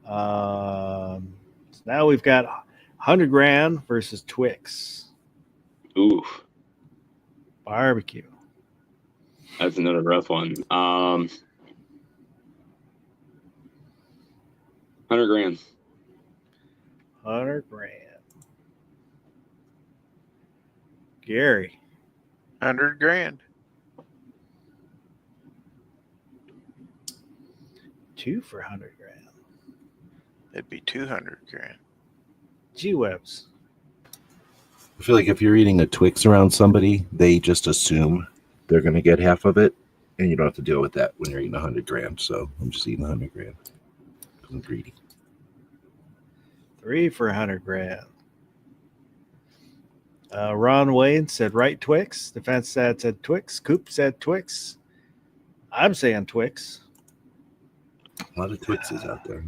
So now we've got 100 grand versus Twix Oof, barbecue. that's another rough one. 100 grand. 100 grand. Gary. 100 grand. 2 for 100 grand. It'd be 200 grand. G-Webs. I feel like if you're eating a Twix around somebody, they just assume they're going to get half of it, and you don't have to deal with that when you're eating 100 grand. So I'm just eating 100 grand because I'm greedy. 3 for 100 grand. Ron Wayne said right Twix. Defense Dad said Twix. Coop said Twix. I'm saying Twix. A lot of Twixes out there.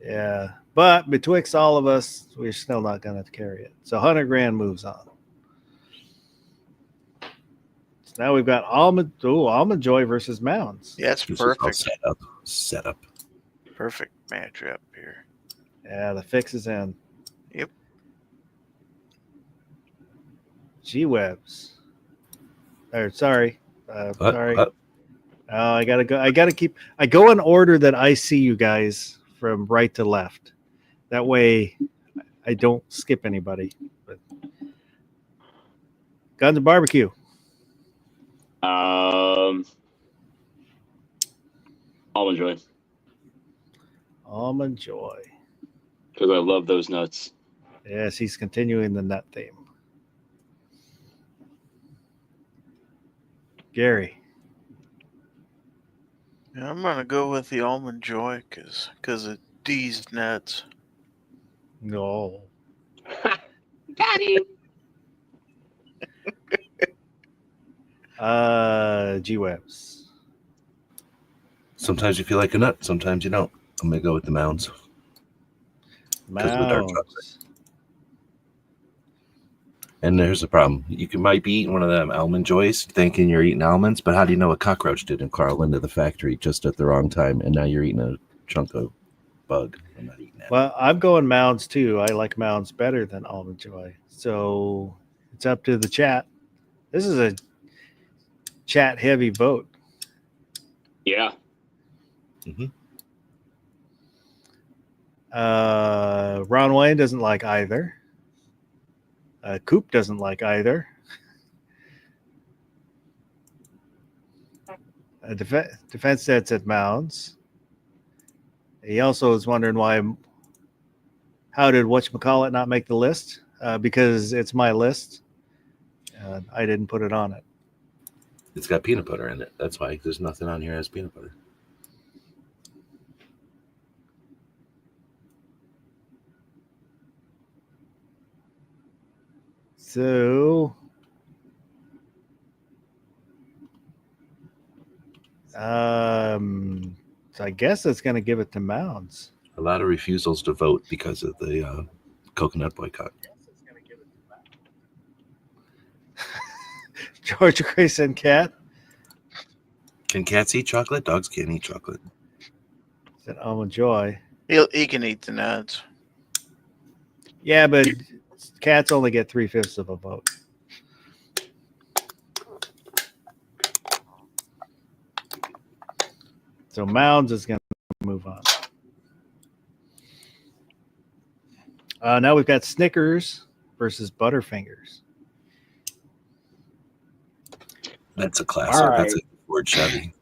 Yeah. But betwixt all of us, we're still not going to carry it. So 100 grand moves on. So now we've got Almond Joy versus Mounds. Yeah, it's This is all perfect. set up. Perfect matchup here. Yeah, the fix is in. Yep. G-Webs. Sorry. Sorry. Oh, I gotta go. I go in order that I see you guys from right to left. That way I don't skip anybody. But Guns and Barbecue. Almond Joy, Almond Joy. because I love those nuts. Yes, he's continuing the nut theme. Gary. Yeah, I'm gonna go with the Almond Joy because of D's nuts. No. Got him. G-Webs. Sometimes you feel like a nut, sometimes you don't. I'm going to go with the Mounds. Because of the dark chocolate. Mounds. And there's the problem. You might be eating one of them Almond Joys thinking you're eating almonds, but how do you know a cockroach didn't crawl into the factory just at the wrong time and now you're eating a chunk of bug? I'm not eating that. Well, I'm going Mounds too. I like Mounds better than Almond Joy. So it's up to the chat. This is a chat heavy vote. Yeah. Ron Wayne doesn't like either. Coop doesn't like either. Defense Dad said Mounds. He also is wondering how did whatchamacallit not make the list? Because it's my list. I didn't put it on it. It's got peanut butter in it. That's why there's nothing on here that has peanut butter. So, so I guess it's going to give it to Mounds. A lot of refusals to vote because of the coconut boycott. George Grace and Cat. Can cats eat chocolate? Dogs can't eat chocolate. Said Almond Joy. He can eat the nuts. Yeah, but cats only get 3/5 of a vote. So Mounds is going to move on. Now we've got Snickers versus Butterfingers. That's a classic. All That's a right. Ford Chevy.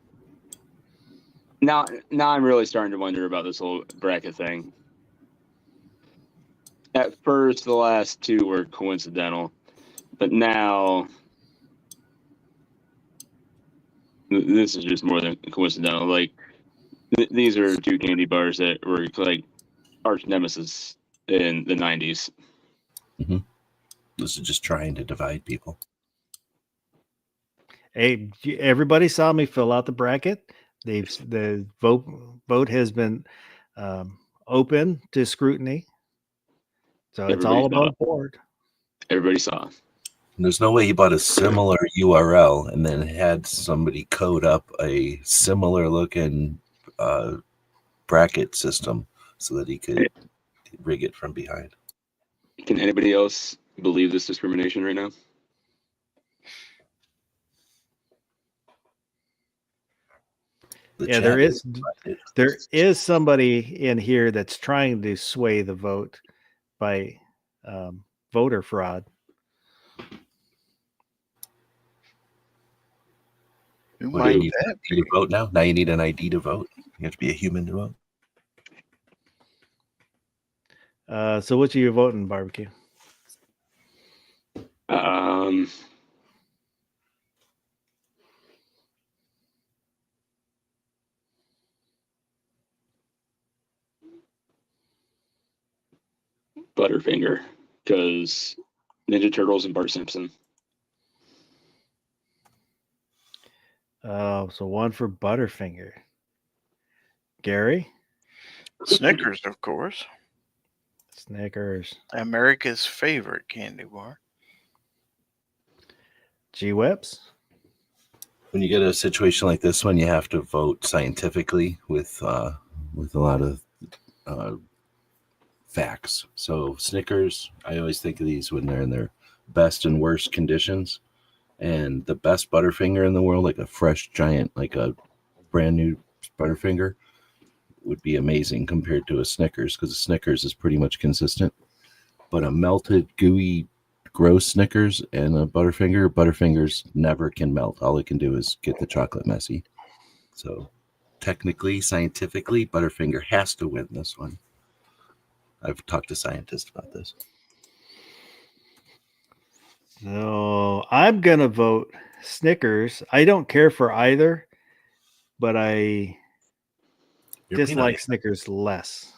Now I'm really starting to wonder about this whole bracket thing. At first, the last two were coincidental, but now this is just more than coincidental. Like these are two candy bars that were like arch nemesis in the 90s. This is just trying to divide people. Hey, everybody saw me fill out the bracket. The vote has been open to scrutiny, so it's all Everybody saw above board. Everybody saw. And there's no way he bought a similar URL and then had somebody code up a similar looking bracket system so that he could rig it from behind. Can anybody else believe this discrimination right now? The Yeah, chat there is somebody in here that's trying to sway the vote by voter fraud. Who What do you might need that to vote now? Now you need an ID to vote. You have to be a human to vote. So which are you voting, Barbecue? Butterfinger, because Ninja Turtles and Bart Simpson. So one for Butterfinger. Gary? Snickers, of course. Snickers. America's favorite candy bar. G-Webs? When you get a situation like this one, you have to vote scientifically with a lot of facts. So Snickers, I always think of these when they're in their best and worst conditions. And the best Butterfinger in the world, like a fresh giant, like a brand new Butterfinger, would be amazing compared to a Snickers, because a Snickers is pretty much consistent. But a melted, gooey, gross Snickers and a Butterfingers never can melt. All it can do is get the chocolate messy. So technically, scientifically, Butterfinger has to win this one. I've talked to scientists about this. So I'm going to vote Snickers. I don't care for either, but I dislike Snickers less.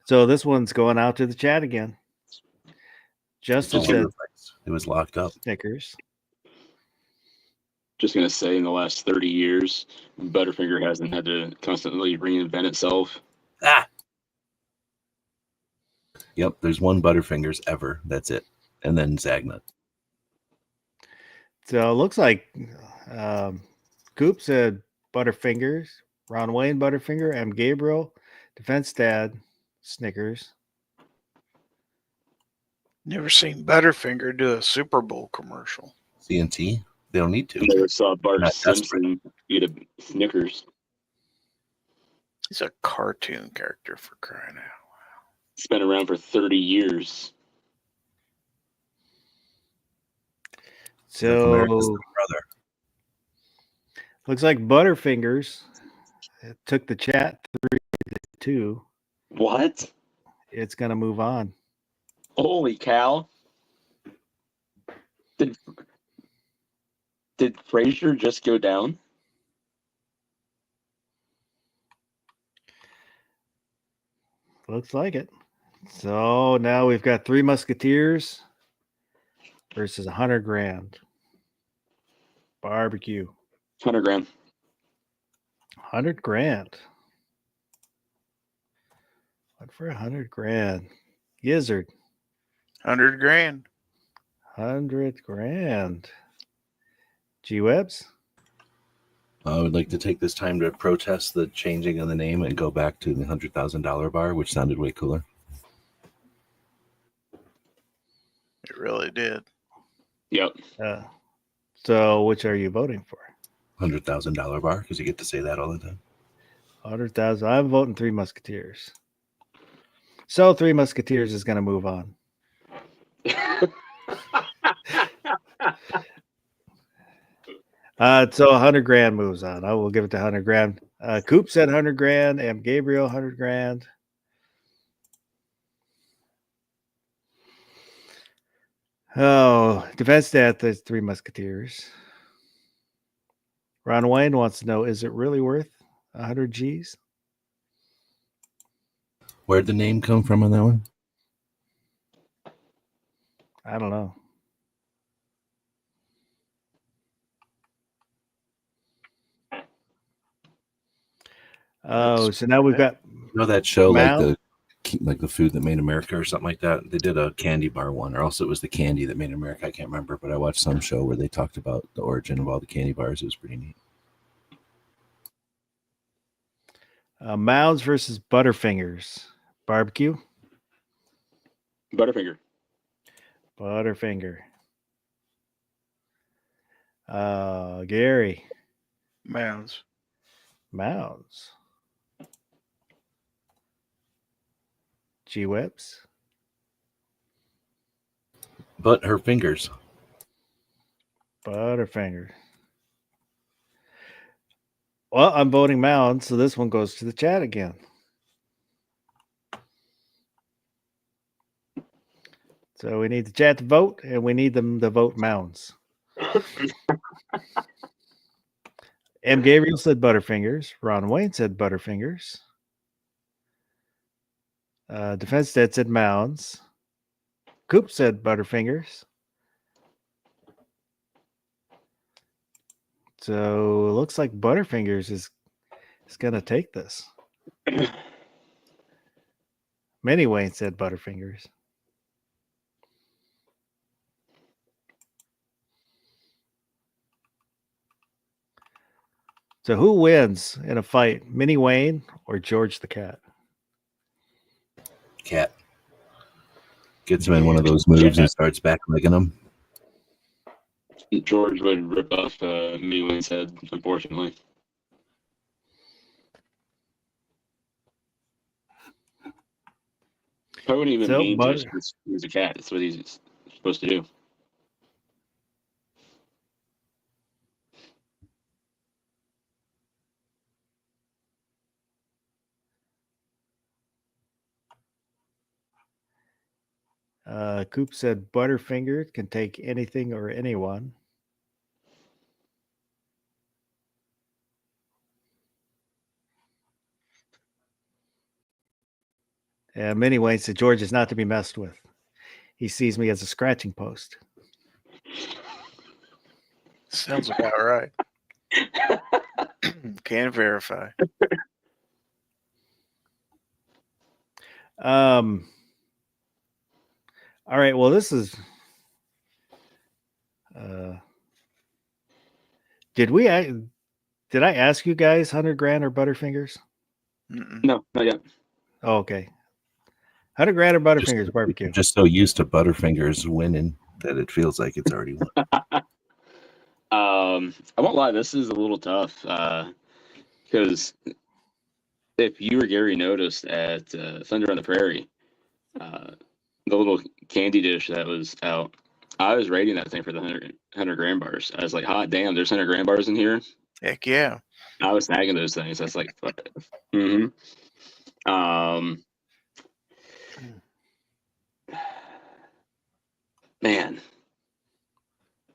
So this one's going out to the chat again. Justin said it was locked up. Snickers. Just going to say, in the last 30 years, Butterfinger hasn't had to constantly reinvent itself. Yep, there's one Butterfingers ever. That's it. And then Zagnut. So it looks like Coop said Butterfingers, Ron Wayne Butterfinger, M. Gabriel, Defense Dad, Snickers. Never seen Butterfinger do a Super Bowl commercial. CNT? They don't need to. I never saw Bart Not Simpson eat a Snickers. He's a cartoon character, for crying out. It's been around for 30 years. So America's the brother. looks like Butterfingers took the chat 3-2. What? It's going to move on. Holy cow. Did Frasier just go down? Looks like it. So now we've got Three Musketeers versus 100 grand. Barbecue. 100 grand. 100 grand. What for 100 grand? Gizzard. 100 grand. 100 grand. G Webs? I would like to take this time to protest the changing of the name and go back to the $100,000 bar, which sounded way cooler. It really did. Yep. So which are you voting for? $100,000 bar, because you get to say that all the time. 100,000. I'm voting Three Musketeers. So Three Musketeers is going to move on. So 100 grand moves on. I will give it to 100 grand. Coop said 100 grand. M. Gabriel 100 grand. Oh, defense stat, the Three Musketeers. Ron Wayne wants to know, is it really worth 100 G's? Where'd the name come from on that one? I don't know. Oh, so now we've got You know that show, Mal? like the Food That Made America or something like that? They did a candy bar one, or also it was the candy that made America. I can't remember, but I watched some show where they talked about the origin of all the candy bars. It was pretty neat. Mounds versus Butterfingers. Barbecue? Butterfinger. Butterfinger. Gary. Mounds. Mounds. G Webs. But her fingers. Butterfinger. Well, I'm voting Mounds, so this one goes to the chat again. So we need the chat to vote, and we need them to vote Mounds. M. Gabriel said Butterfingers. Ron Wayne said Butterfingers. Defense Dad said Mounds. Coop said Butterfingers. So it looks like Butterfingers is going to take this. Many Wayne said Butterfingers. So who wins in a fight, Minnie Wayne or George the Cat? Cat. Gets him in one of those moves and starts backlegging him. George would rip off Meelin's head, unfortunately. I wouldn't even So, mean to. He's a cat. That's what he's supposed to do. Coop said Butterfinger can take anything or anyone. And Minnie Wayne said George is not to be messed with. He sees me as a scratching post. Sounds about right. Can verify. All right. Well, this is. Did I ask you guys 100 grand or Butterfingers? Mm-mm. No, not yet. Oh, okay. 100 grand or Butterfingers barbecue? Just so used to Butterfingers winning that it feels like it's already won. I won't lie, this is a little tough because if you or Gary noticed at Thunder on the Prairie, the little candy dish that was out, I was rating that thing for the 100 grand bars. I was like, hot damn, there's 100 grand bars in here. Heck yeah. I was snagging those things. That's like, mm-hmm. Man,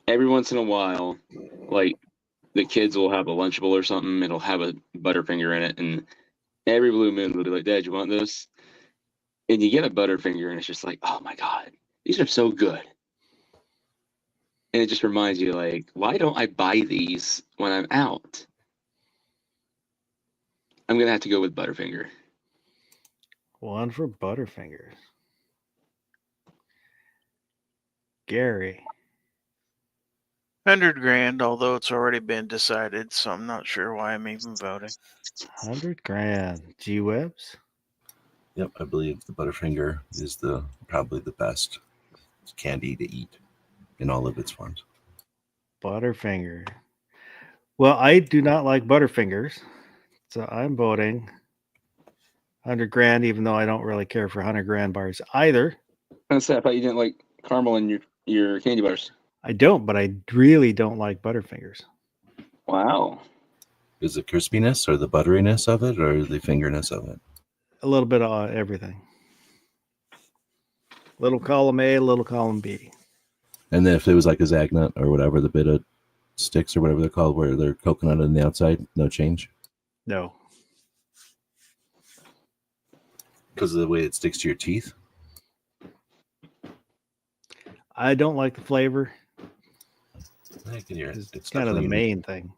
every once in a while, like the kids will have a Lunchable or something. It'll have a Butterfinger in it, and every blue moon will be like, "Dad, you want this?" And you get a Butterfinger, and it's just like, "Oh my god, these are so good." And it just reminds you, like, why don't I buy these when I'm out? I'm gonna have to go with Butterfinger. One for Butterfingers. Gary. 100 grand, although it's already been decided, so I'm not sure why I'm even voting. 100 grand. G Webs. Yep, I believe the Butterfinger is probably the best candy to eat in all of its forms. Butterfinger. Well, I do not like Butterfingers, so I'm voting 100 grand, even though I don't really care for 100 grand bars either. That's sad. I thought you didn't like caramel in your candy bars. I don't, but I really don't like Butterfingers. Wow. Is the crispiness or the butteriness of it or the fingerness of it? A little bit of everything. Little column A, little column B. And then if it was like a Zagnut or whatever, the bit of sticks or whatever they're called, where they're coconut on the outside, no change? No. Because of the way it sticks to your teeth? I don't like the flavor. I can hear it. It's kind of the definitely main thing.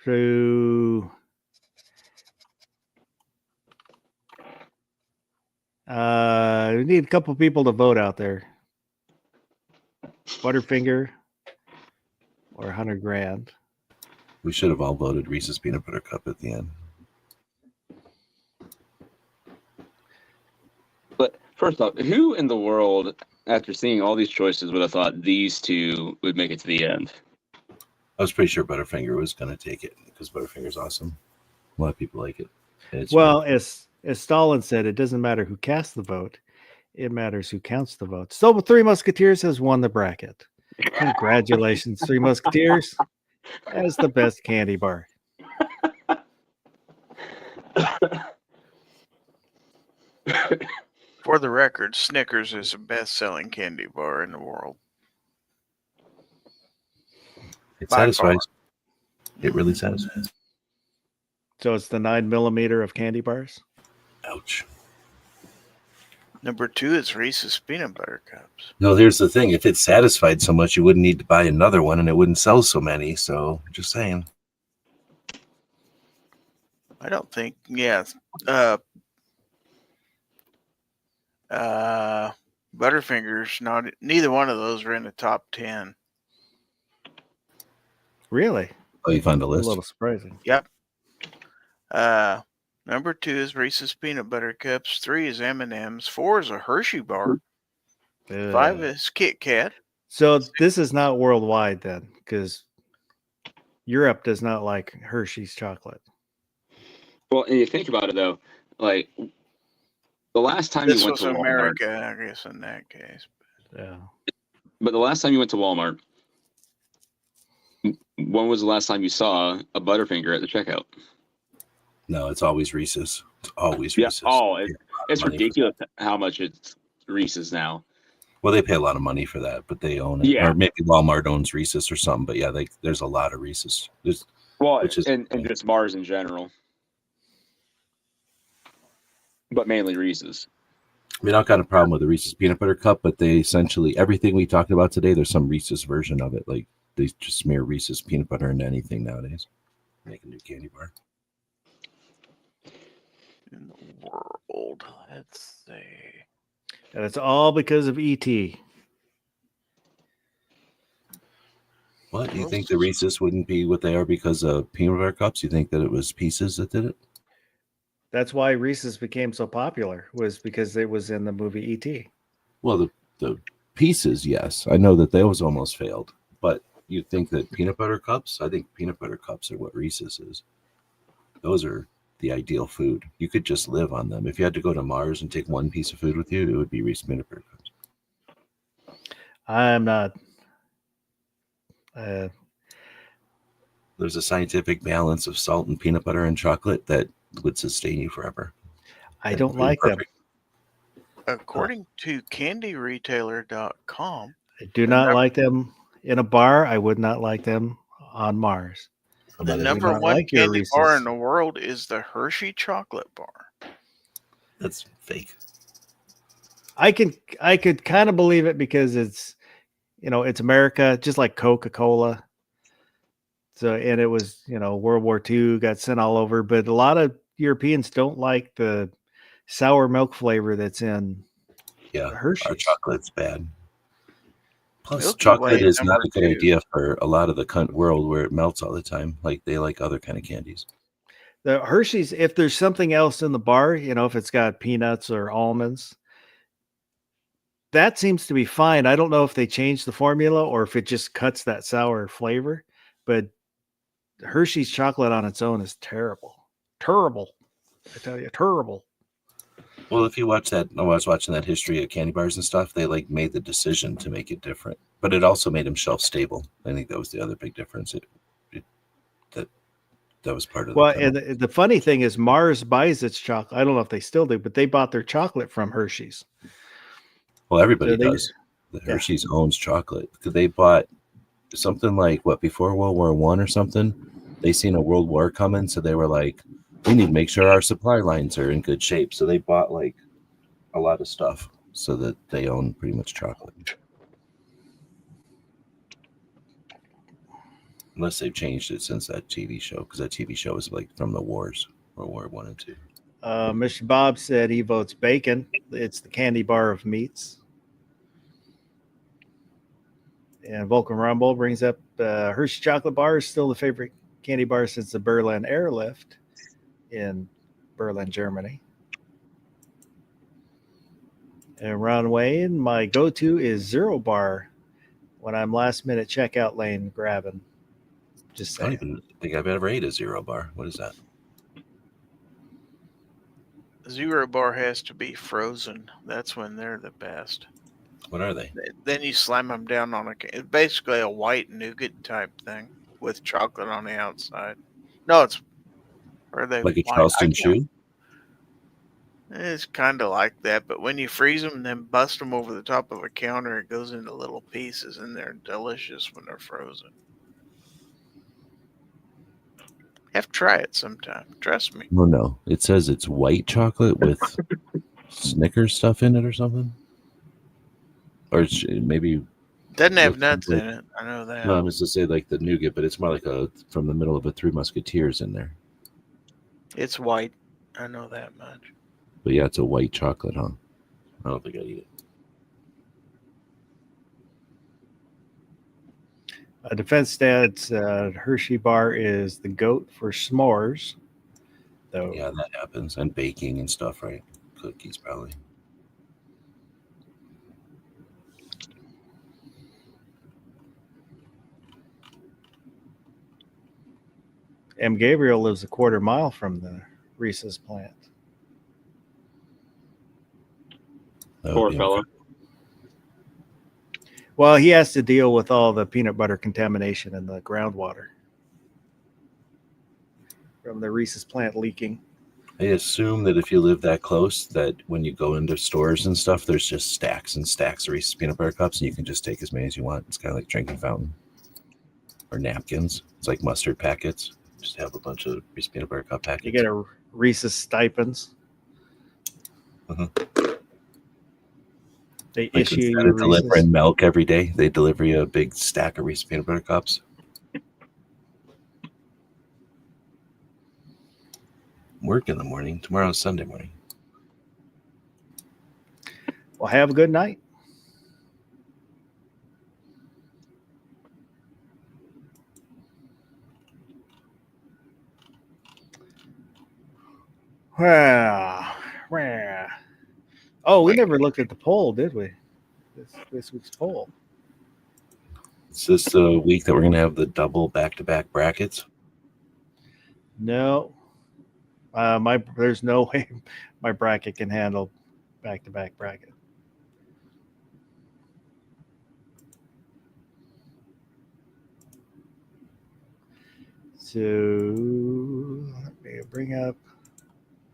So we need a couple people to vote out there. Butterfinger or 100 grand. We should have all voted Reese's Peanut Butter Cup at the end. But first off, who in the world, after seeing all these choices, would have thought these two would make it to the end? I was pretty sure Butterfinger was going to take it because Butterfinger's awesome. A lot of people like it. And it's Well, as Stalin said, it doesn't matter who casts the vote. It matters who counts the votes. So the Three Musketeers has won the bracket. Congratulations, Three Musketeers, as the best candy bar. For the record, Snickers is the best-selling candy bar in the world. it by satisfies. far. It really satisfies. So it's the 9mm of candy bars. Ouch. Number 2 is Reese's Peanut Butter Cups. No, here's the thing. If it satisfied so much, you wouldn't need to buy another one and it wouldn't sell so many. So just saying. I don't think, yeah. Butterfingers, neither one of those are in the top 10. Really? Oh, you found a A list? little surprising. Yep. Number 2 is Reese's Peanut Butter Cups. 3 is M&M's. 4 is a Hershey bar. 5 is Kit Kat. So this is not worldwide then, because Europe does not like Hershey's chocolate. Well, and you think about it though, like the last time This you went was to Walmart, America, I guess, in that case. Yeah. but the last time you went to Walmart, when was the last time you saw a Butterfinger at the checkout? No, it's always Reese's. It's always Yeah. Reese's. Oh, They pay it's money for ridiculous how much it's Reese's now. Well, they pay a lot of money for that, but they own it. Yeah. Or maybe Walmart owns Reese's or something. But yeah, there's a lot of Reese's. Well, Which is- and just bars in general, but mainly Reese's. I mean, I've got a problem with the Reese's Peanut Butter Cup, but they essentially, everything we talked about today, there's some Reese's version of it. Like they just smear Reese's peanut butter into anything nowadays. Make a new candy bar. In the world, let's see. And it's all because of E ET. What? You think the Reese's wouldn't be what they are because of peanut butter cups? You think that it was Pieces that did it? That's why Reese's became so popular, was because it was in the movie E E.T. Well, the Pieces, yes. I know that those almost failed. But you think that peanut butter cups? I think peanut butter cups are what Reese's is. Those are the ideal food. You could just live on them. If you had to go to Mars and take one piece of food with you, it would be Reese's peanut butter cups. I'm not. There's a scientific balance of salt and peanut butter and chocolate that would sustain you forever. I And don't be like them. perfect. According to candyretailer.com, I do not like them in a bar. I would not like them on Mars. the But I number not one like your candy bar Reese's. in the world is the Hershey chocolate bar. That's fake. I could kind of believe it because it's, it's America, just like Coca-Cola. So, and it was, World War II got sent all over, but a lot of Europeans don't like the sour milk flavor that's in Yeah, our Hershey's. chocolate's bad. Plus, Milky chocolate Way is not a good #2. idea for a lot of the world where it melts all the time. Like they like other kind of candies. The Hershey's, if there's something else in the bar, if it's got peanuts or almonds, that seems to be fine. I don't know if they changed the formula or if it just cuts that sour flavor, but Hershey's chocolate on its own is terrible. Terrible. I tell you, terrible. Well, if you watch that, I was watching that history of candy bars and stuff. They like made the decision to make it different, but it also made them shelf stable. I think that was the other big difference. That was part of Well, the. and the funny thing is Mars buys its chocolate. I don't know if they still do, but they bought their chocolate from Hershey's. Well, everybody So they- does. The Hershey's owns chocolate because they bought something like before World War I or something. They seen a World War coming, so they were like, we need to make sure our supply lines are in good shape. So they bought like a lot of stuff so that they own pretty much chocolate. Unless they've changed it since that TV show, because that TV show was like from the wars, World War I and II. Mr. Bob said he votes bacon. It's the candy bar of meats. And Vulcan Rumble brings up Hershey chocolate bar is still the favorite candy bar since the Berlin Airlift in Berlin, Germany. And Ron Wayne, my go-to is Zero Bar when I'm last minute checkout lane grabbing. Just I don't saying. even think I've ever ate a Zero Bar. What is that? Zero Bar has to be frozen. That's when they're the best. What are they? Then you slam them down on it's basically a white nougat type thing with chocolate on the outside. No, are they Like a white? Charleston Chew? It's kind of like that, but when you freeze them and then bust them over the top of a counter, it goes into little pieces, and they're delicious when they're frozen. You have to try it sometime. Trust me. Well, no. It says it's white chocolate with Snickers stuff in it or something. Or maybe. Doesn't have Looks nuts like- in it. I know that. No, I was to say like the nougat, but it's more like from the middle of a Three Musketeers in there. It's white. I know that much. But yeah, it's a white chocolate, huh? I don't think I'd eat it. Defense Stats Hershey bar is the goat for s'mores. Though Yeah, that happens. And baking and stuff, right? Cookies, probably. M. Gabriel lives a quarter mile from the Reese's plant. That would Poor be fella. incredible. Well, he has to deal with all the peanut butter contamination in the groundwater from the Reese's plant leaking. I assume that if you live that close, that when you go into stores and stuff, there's just stacks and stacks of Reese's peanut butter cups, and you can just take as many as you want. It's kind of like drinking fountain or napkins. It's like mustard packets. Just have a bunch of Reese's peanut butter cup packets. You get a Reese's stipends. They Like issue instead you of delivering Reese's. milk every day, they deliver you a big stack of Reese's peanut butter cups. Work in the morning. Tomorrow's Sunday morning. Well, have a good night. Well. Oh, we never looked at the poll, did we? This week's poll. Is this the week that we're going to have the double back-to-back brackets? No. There's no way my bracket can handle back-to-back bracket. So let me bring up.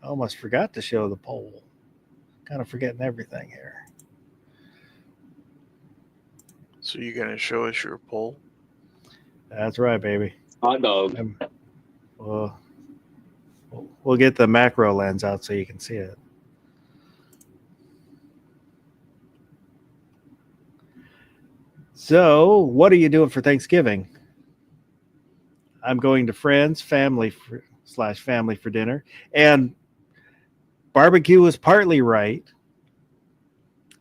I almost forgot to show the poll. Kind of forgetting everything here. So you're gonna show us your poll? That's right, baby. Hot dog. Well, we'll get the macro lens out so you can see it. So, what are you doing for Thanksgiving? I'm going to friends, family for dinner. And barbecue was partly right.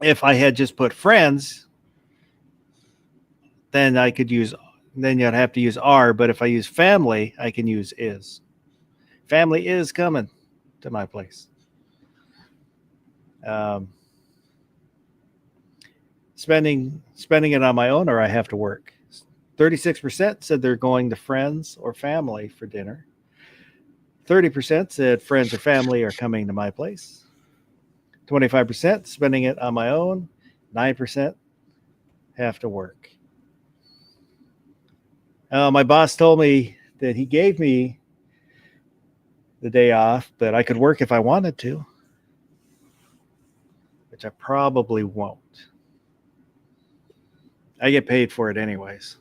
If I had just put friends, then then you'd have to use are. But if I use family, I can use is. Family is coming to my place. Spending it on my own, or I have to work. 36% said they're going to friends or family for dinner. 30% said friends or family are coming to my place. 25% spending it on my own. 9% have to work. My boss told me that he gave me the day off, but I could work if I wanted to, which I probably won't. I get paid for it anyways.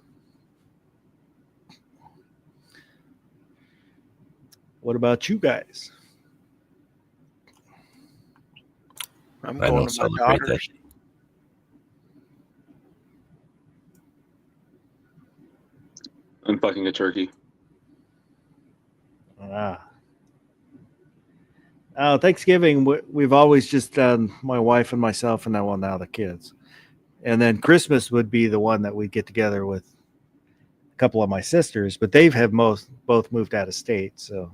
What about you guys? I'm I going don't to my celebrate that. daughter's. I'm fucking a turkey. Thanksgiving, we've always just done my wife and myself, and now the kids. And then Christmas would be the one that we'd get together with a couple of my sisters, but they've both moved out of state, so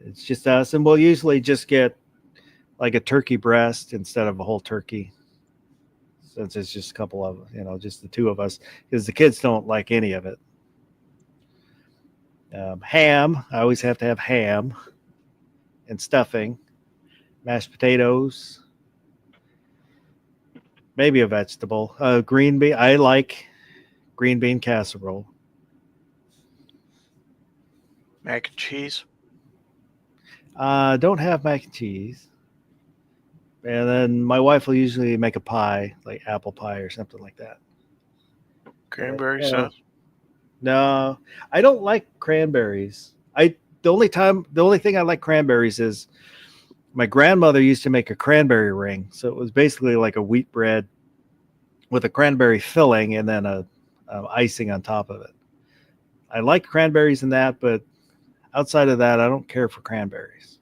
it's just us. And we'll usually just get like a turkey breast instead of a whole turkey, since it's just a couple of, just the two of us, because the kids don't like any of it. Ham, I always have to have ham and stuffing, mashed potatoes, maybe a vegetable. Green bean, I like green bean casserole. Mac and cheese. Don't have mac and cheese. And then my wife will usually make a pie, like apple pie or something like that. Cranberry Uh, sauce. No, I don't like cranberries. The only thing I like cranberries is my grandmother used to make a cranberry ring. So it was basically like a wheat bread with a cranberry filling and then a icing on top of it. I like cranberries in that, but outside of that, I don't care for cranberries.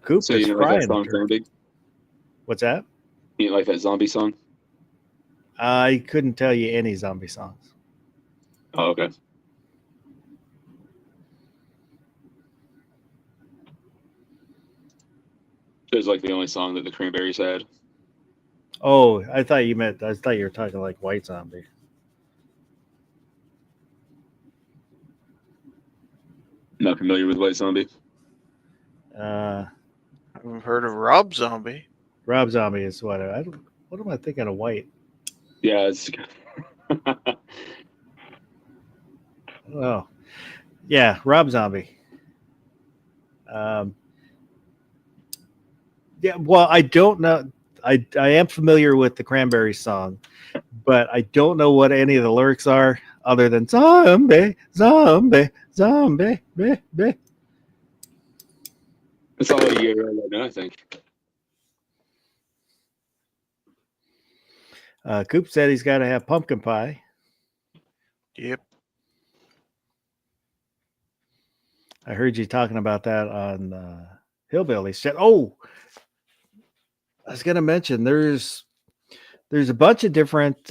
Coop So is you know like that frying. song, Zombie? What's that? You like that zombie song? I couldn't tell you any zombie songs. Oh, okay. It was like the only song that the Cranberries had. Oh, I thought you were talking like White Zombie. Not familiar with White Zombie. Uh, I've heard of Rob Zombie. Rob Zombie is what am I thinking of White? Yeah, it's Oh, yeah, Rob Zombie. Yeah, well, I don't know. I am familiar with the Cranberries song, but I don't know what any of the lyrics are other than zombie, zombie, zombie, be, be. that's all you get right now, I think. Coop said he's got to have pumpkin pie. Yep. I heard you talking about that on Hillbilly. Said, "Oh, I was going to mention there's a bunch of different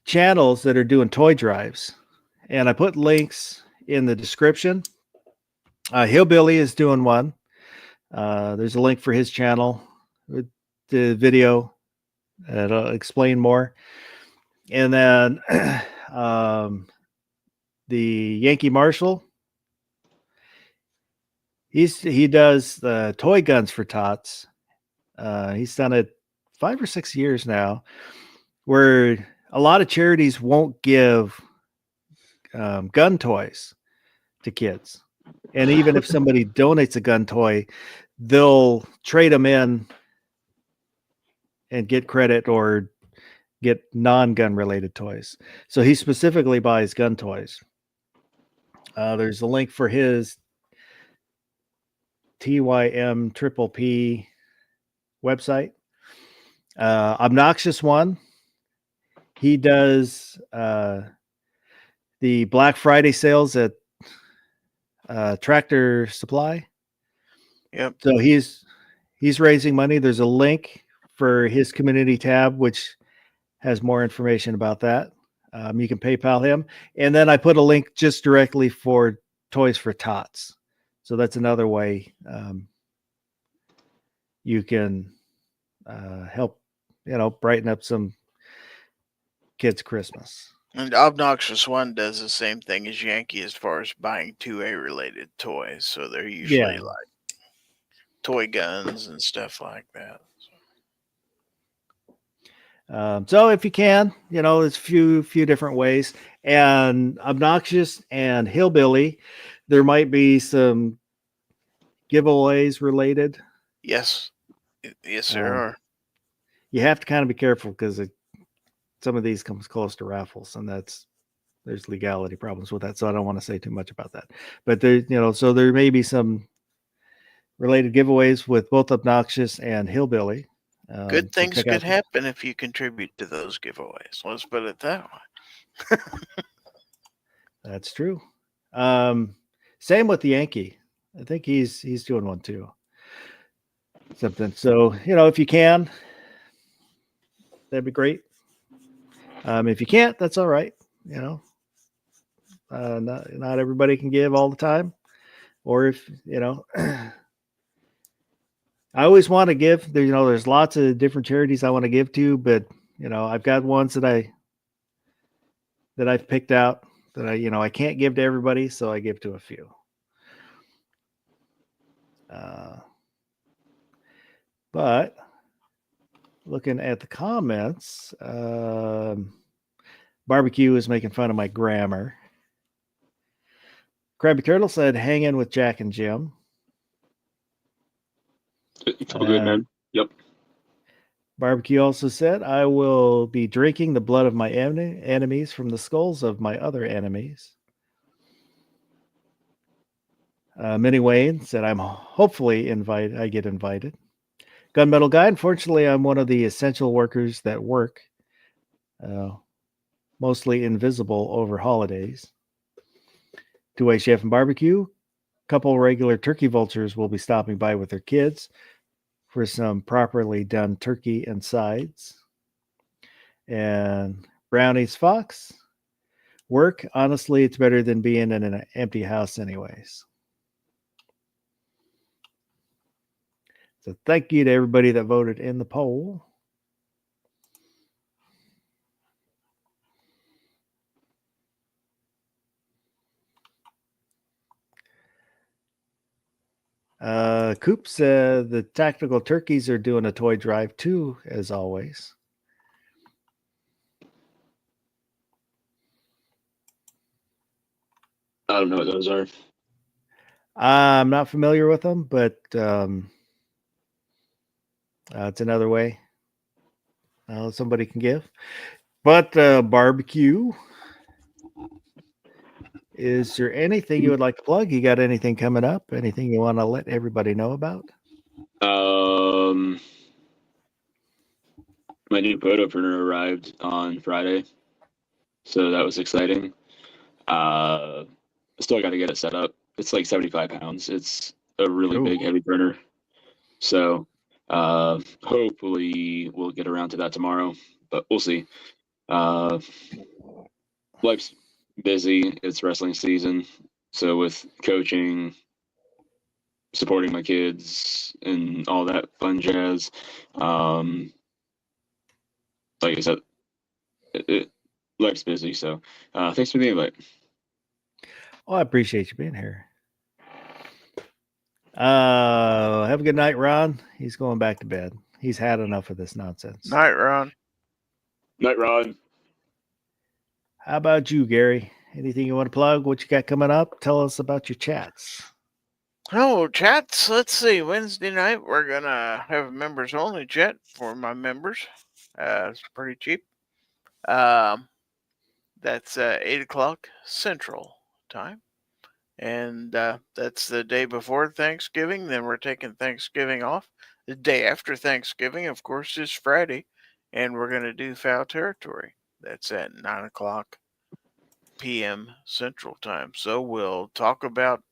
channels that are doing toy drives, and I put links in the description. Hillbilly is doing one. There's a link for his channel with the video that'll explain more, and then the Yankee Marshall. He does the toy guns for tots. He's done it 5 or 6 years now, where a lot of charities won't give gun toys to kids. And even if somebody donates a gun toy, they'll trade them in and get credit or get non-gun related toys. So he specifically buys gun toys. There's a link for his TYM Triple P website. Obnoxious One. He does the Black Friday sales at Tractor Supply. Yep. So he's raising money. There's a link for his community tab, which has more information about that. You can PayPal him. And then I put a link just directly for Toys for Tots. So that's another way you can help, brighten up some kids' Christmas. And Obnoxious One does the same thing as Yankee as far as buying 2A related toys. So they're usually Yeah. like toy guns and stuff like that. So if you can, there's a few different ways. And Obnoxious and Hillbilly, there might be some giveaways related. Yes. Yes, there are. You have to kind of be careful because some of these comes close to raffles, and there's legality problems with that. So I don't want to say too much about that. But so there may be some related giveaways with both Obnoxious and Hillbilly. Good so things check could out- happen if you contribute to those giveaways. Let's put it that way. That's true. Same with the Yankee. I think he's doing one too. Something. So, if you can, that'd be great. If you can't, that's all right. Not everybody can give all the time. Or if, I always want to give. There's lots of different charities I want to give to, but I've got ones that I've picked out that I can't give to everybody, so I give to a few. But looking at the comments, Barbecue is making fun of my grammar. Krabby Turtle said, "Hang in with Jack and Jim." It's all good, man. Yep. Barbecue also said, "I will be drinking the blood of my enemies from the skulls of my other enemies." Minnie Wayne said, "I'm hopefully I get invited." Gunmetal Guy, unfortunately, I'm one of the essential workers that work, mostly invisible over holidays. Two-Way Chef and Barbecue, couple regular turkey vultures will be stopping by with their kids for some properly done turkey and sides. And Brownies Fox, work, honestly, it's better than being in an empty house anyways. So thank you to everybody that voted in the poll. Coop said the Tactical Turkeys are doing a toy drive too, as always. I don't know what those are. I'm not familiar with them, but it's another way somebody can give. But Barbecue, is there anything you would like to plug? You got anything coming up? Anything you want to let everybody know about? My new photo printer arrived on Friday, so that was exciting. Still got to get it set up. It's like 75 pounds. It's a really big, heavy printer. So hopefully we'll get around to that tomorrow, but we'll see. Life's busy. It's wrestling season. So with coaching, supporting my kids, and all that fun jazz, like I said, life's busy. So thanks for the invite. Oh, I appreciate you being here. Have a good night, Ron. He's going back to bed. He's had enough of this nonsense. Night, Ron. Night, Ron. How about you, Gary? Anything you want to plug? What you got coming up? Tell us about your chats. Oh, chats. Let's see. Wednesday night, we're going to have a members only chat for my members. It's pretty cheap. That's 8 o'clock Central Time. And that's the day before Thanksgiving. Then we're taking Thanksgiving off. The day after Thanksgiving, of course, is Friday, and we're going to do Foul Territory. That's at 9 p.m. Central Time. So we'll talk about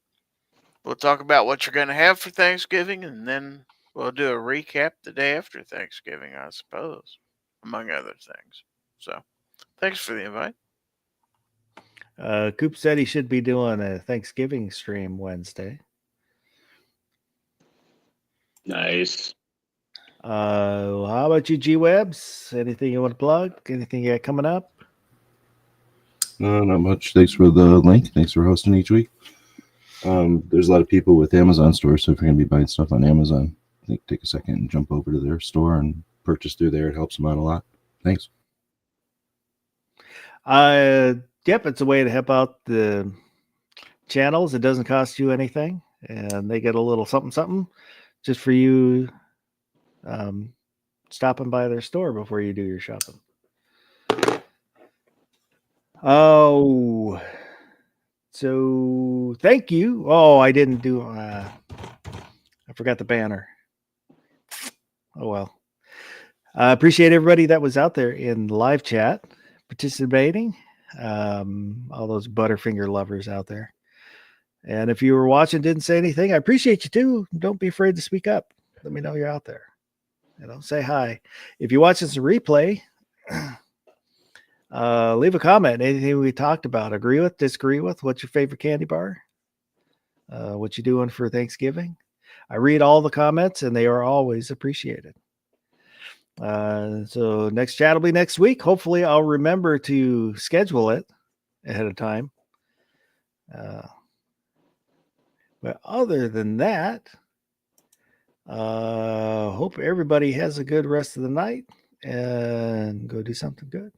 what you're going to have for Thanksgiving, and then we'll do a recap the day after Thanksgiving, I suppose, among other things. So, thanks for the invite. Coop said he should be doing a Thanksgiving stream Wednesday. Nice. How about you, G-Webs? Anything you want to plug? Anything you got coming up? No, not much. Thanks for the link. Thanks for hosting each week. There's a lot of people with Amazon stores, so if you're going to be buying stuff on Amazon, I think take a second and jump over to their store and purchase through there. It helps them out a lot. Thanks. Yep, it's a way to help out the channels. It doesn't cost you anything, and they get a little something just for you stopping by their store before you do your shopping. Oh, so thank you. Oh, I didn't do, I forgot the banner. Oh, well. I appreciate everybody that was out there in the live chat participating. All those Butterfinger lovers out there. And if you were watching, didn't say anything, I appreciate you too. Don't be afraid to speak up. Let me know you're out there. Say hi. If you watch this replay, leave a comment. Anything we talked about, agree with, disagree with. What's your favorite candy bar? What you doing for Thanksgiving? I read all the comments, and they are always appreciated. So next chat will be next week. Hopefully, I'll remember to schedule it ahead of time. But other than that, hope everybody has a good rest of the night and go do something good.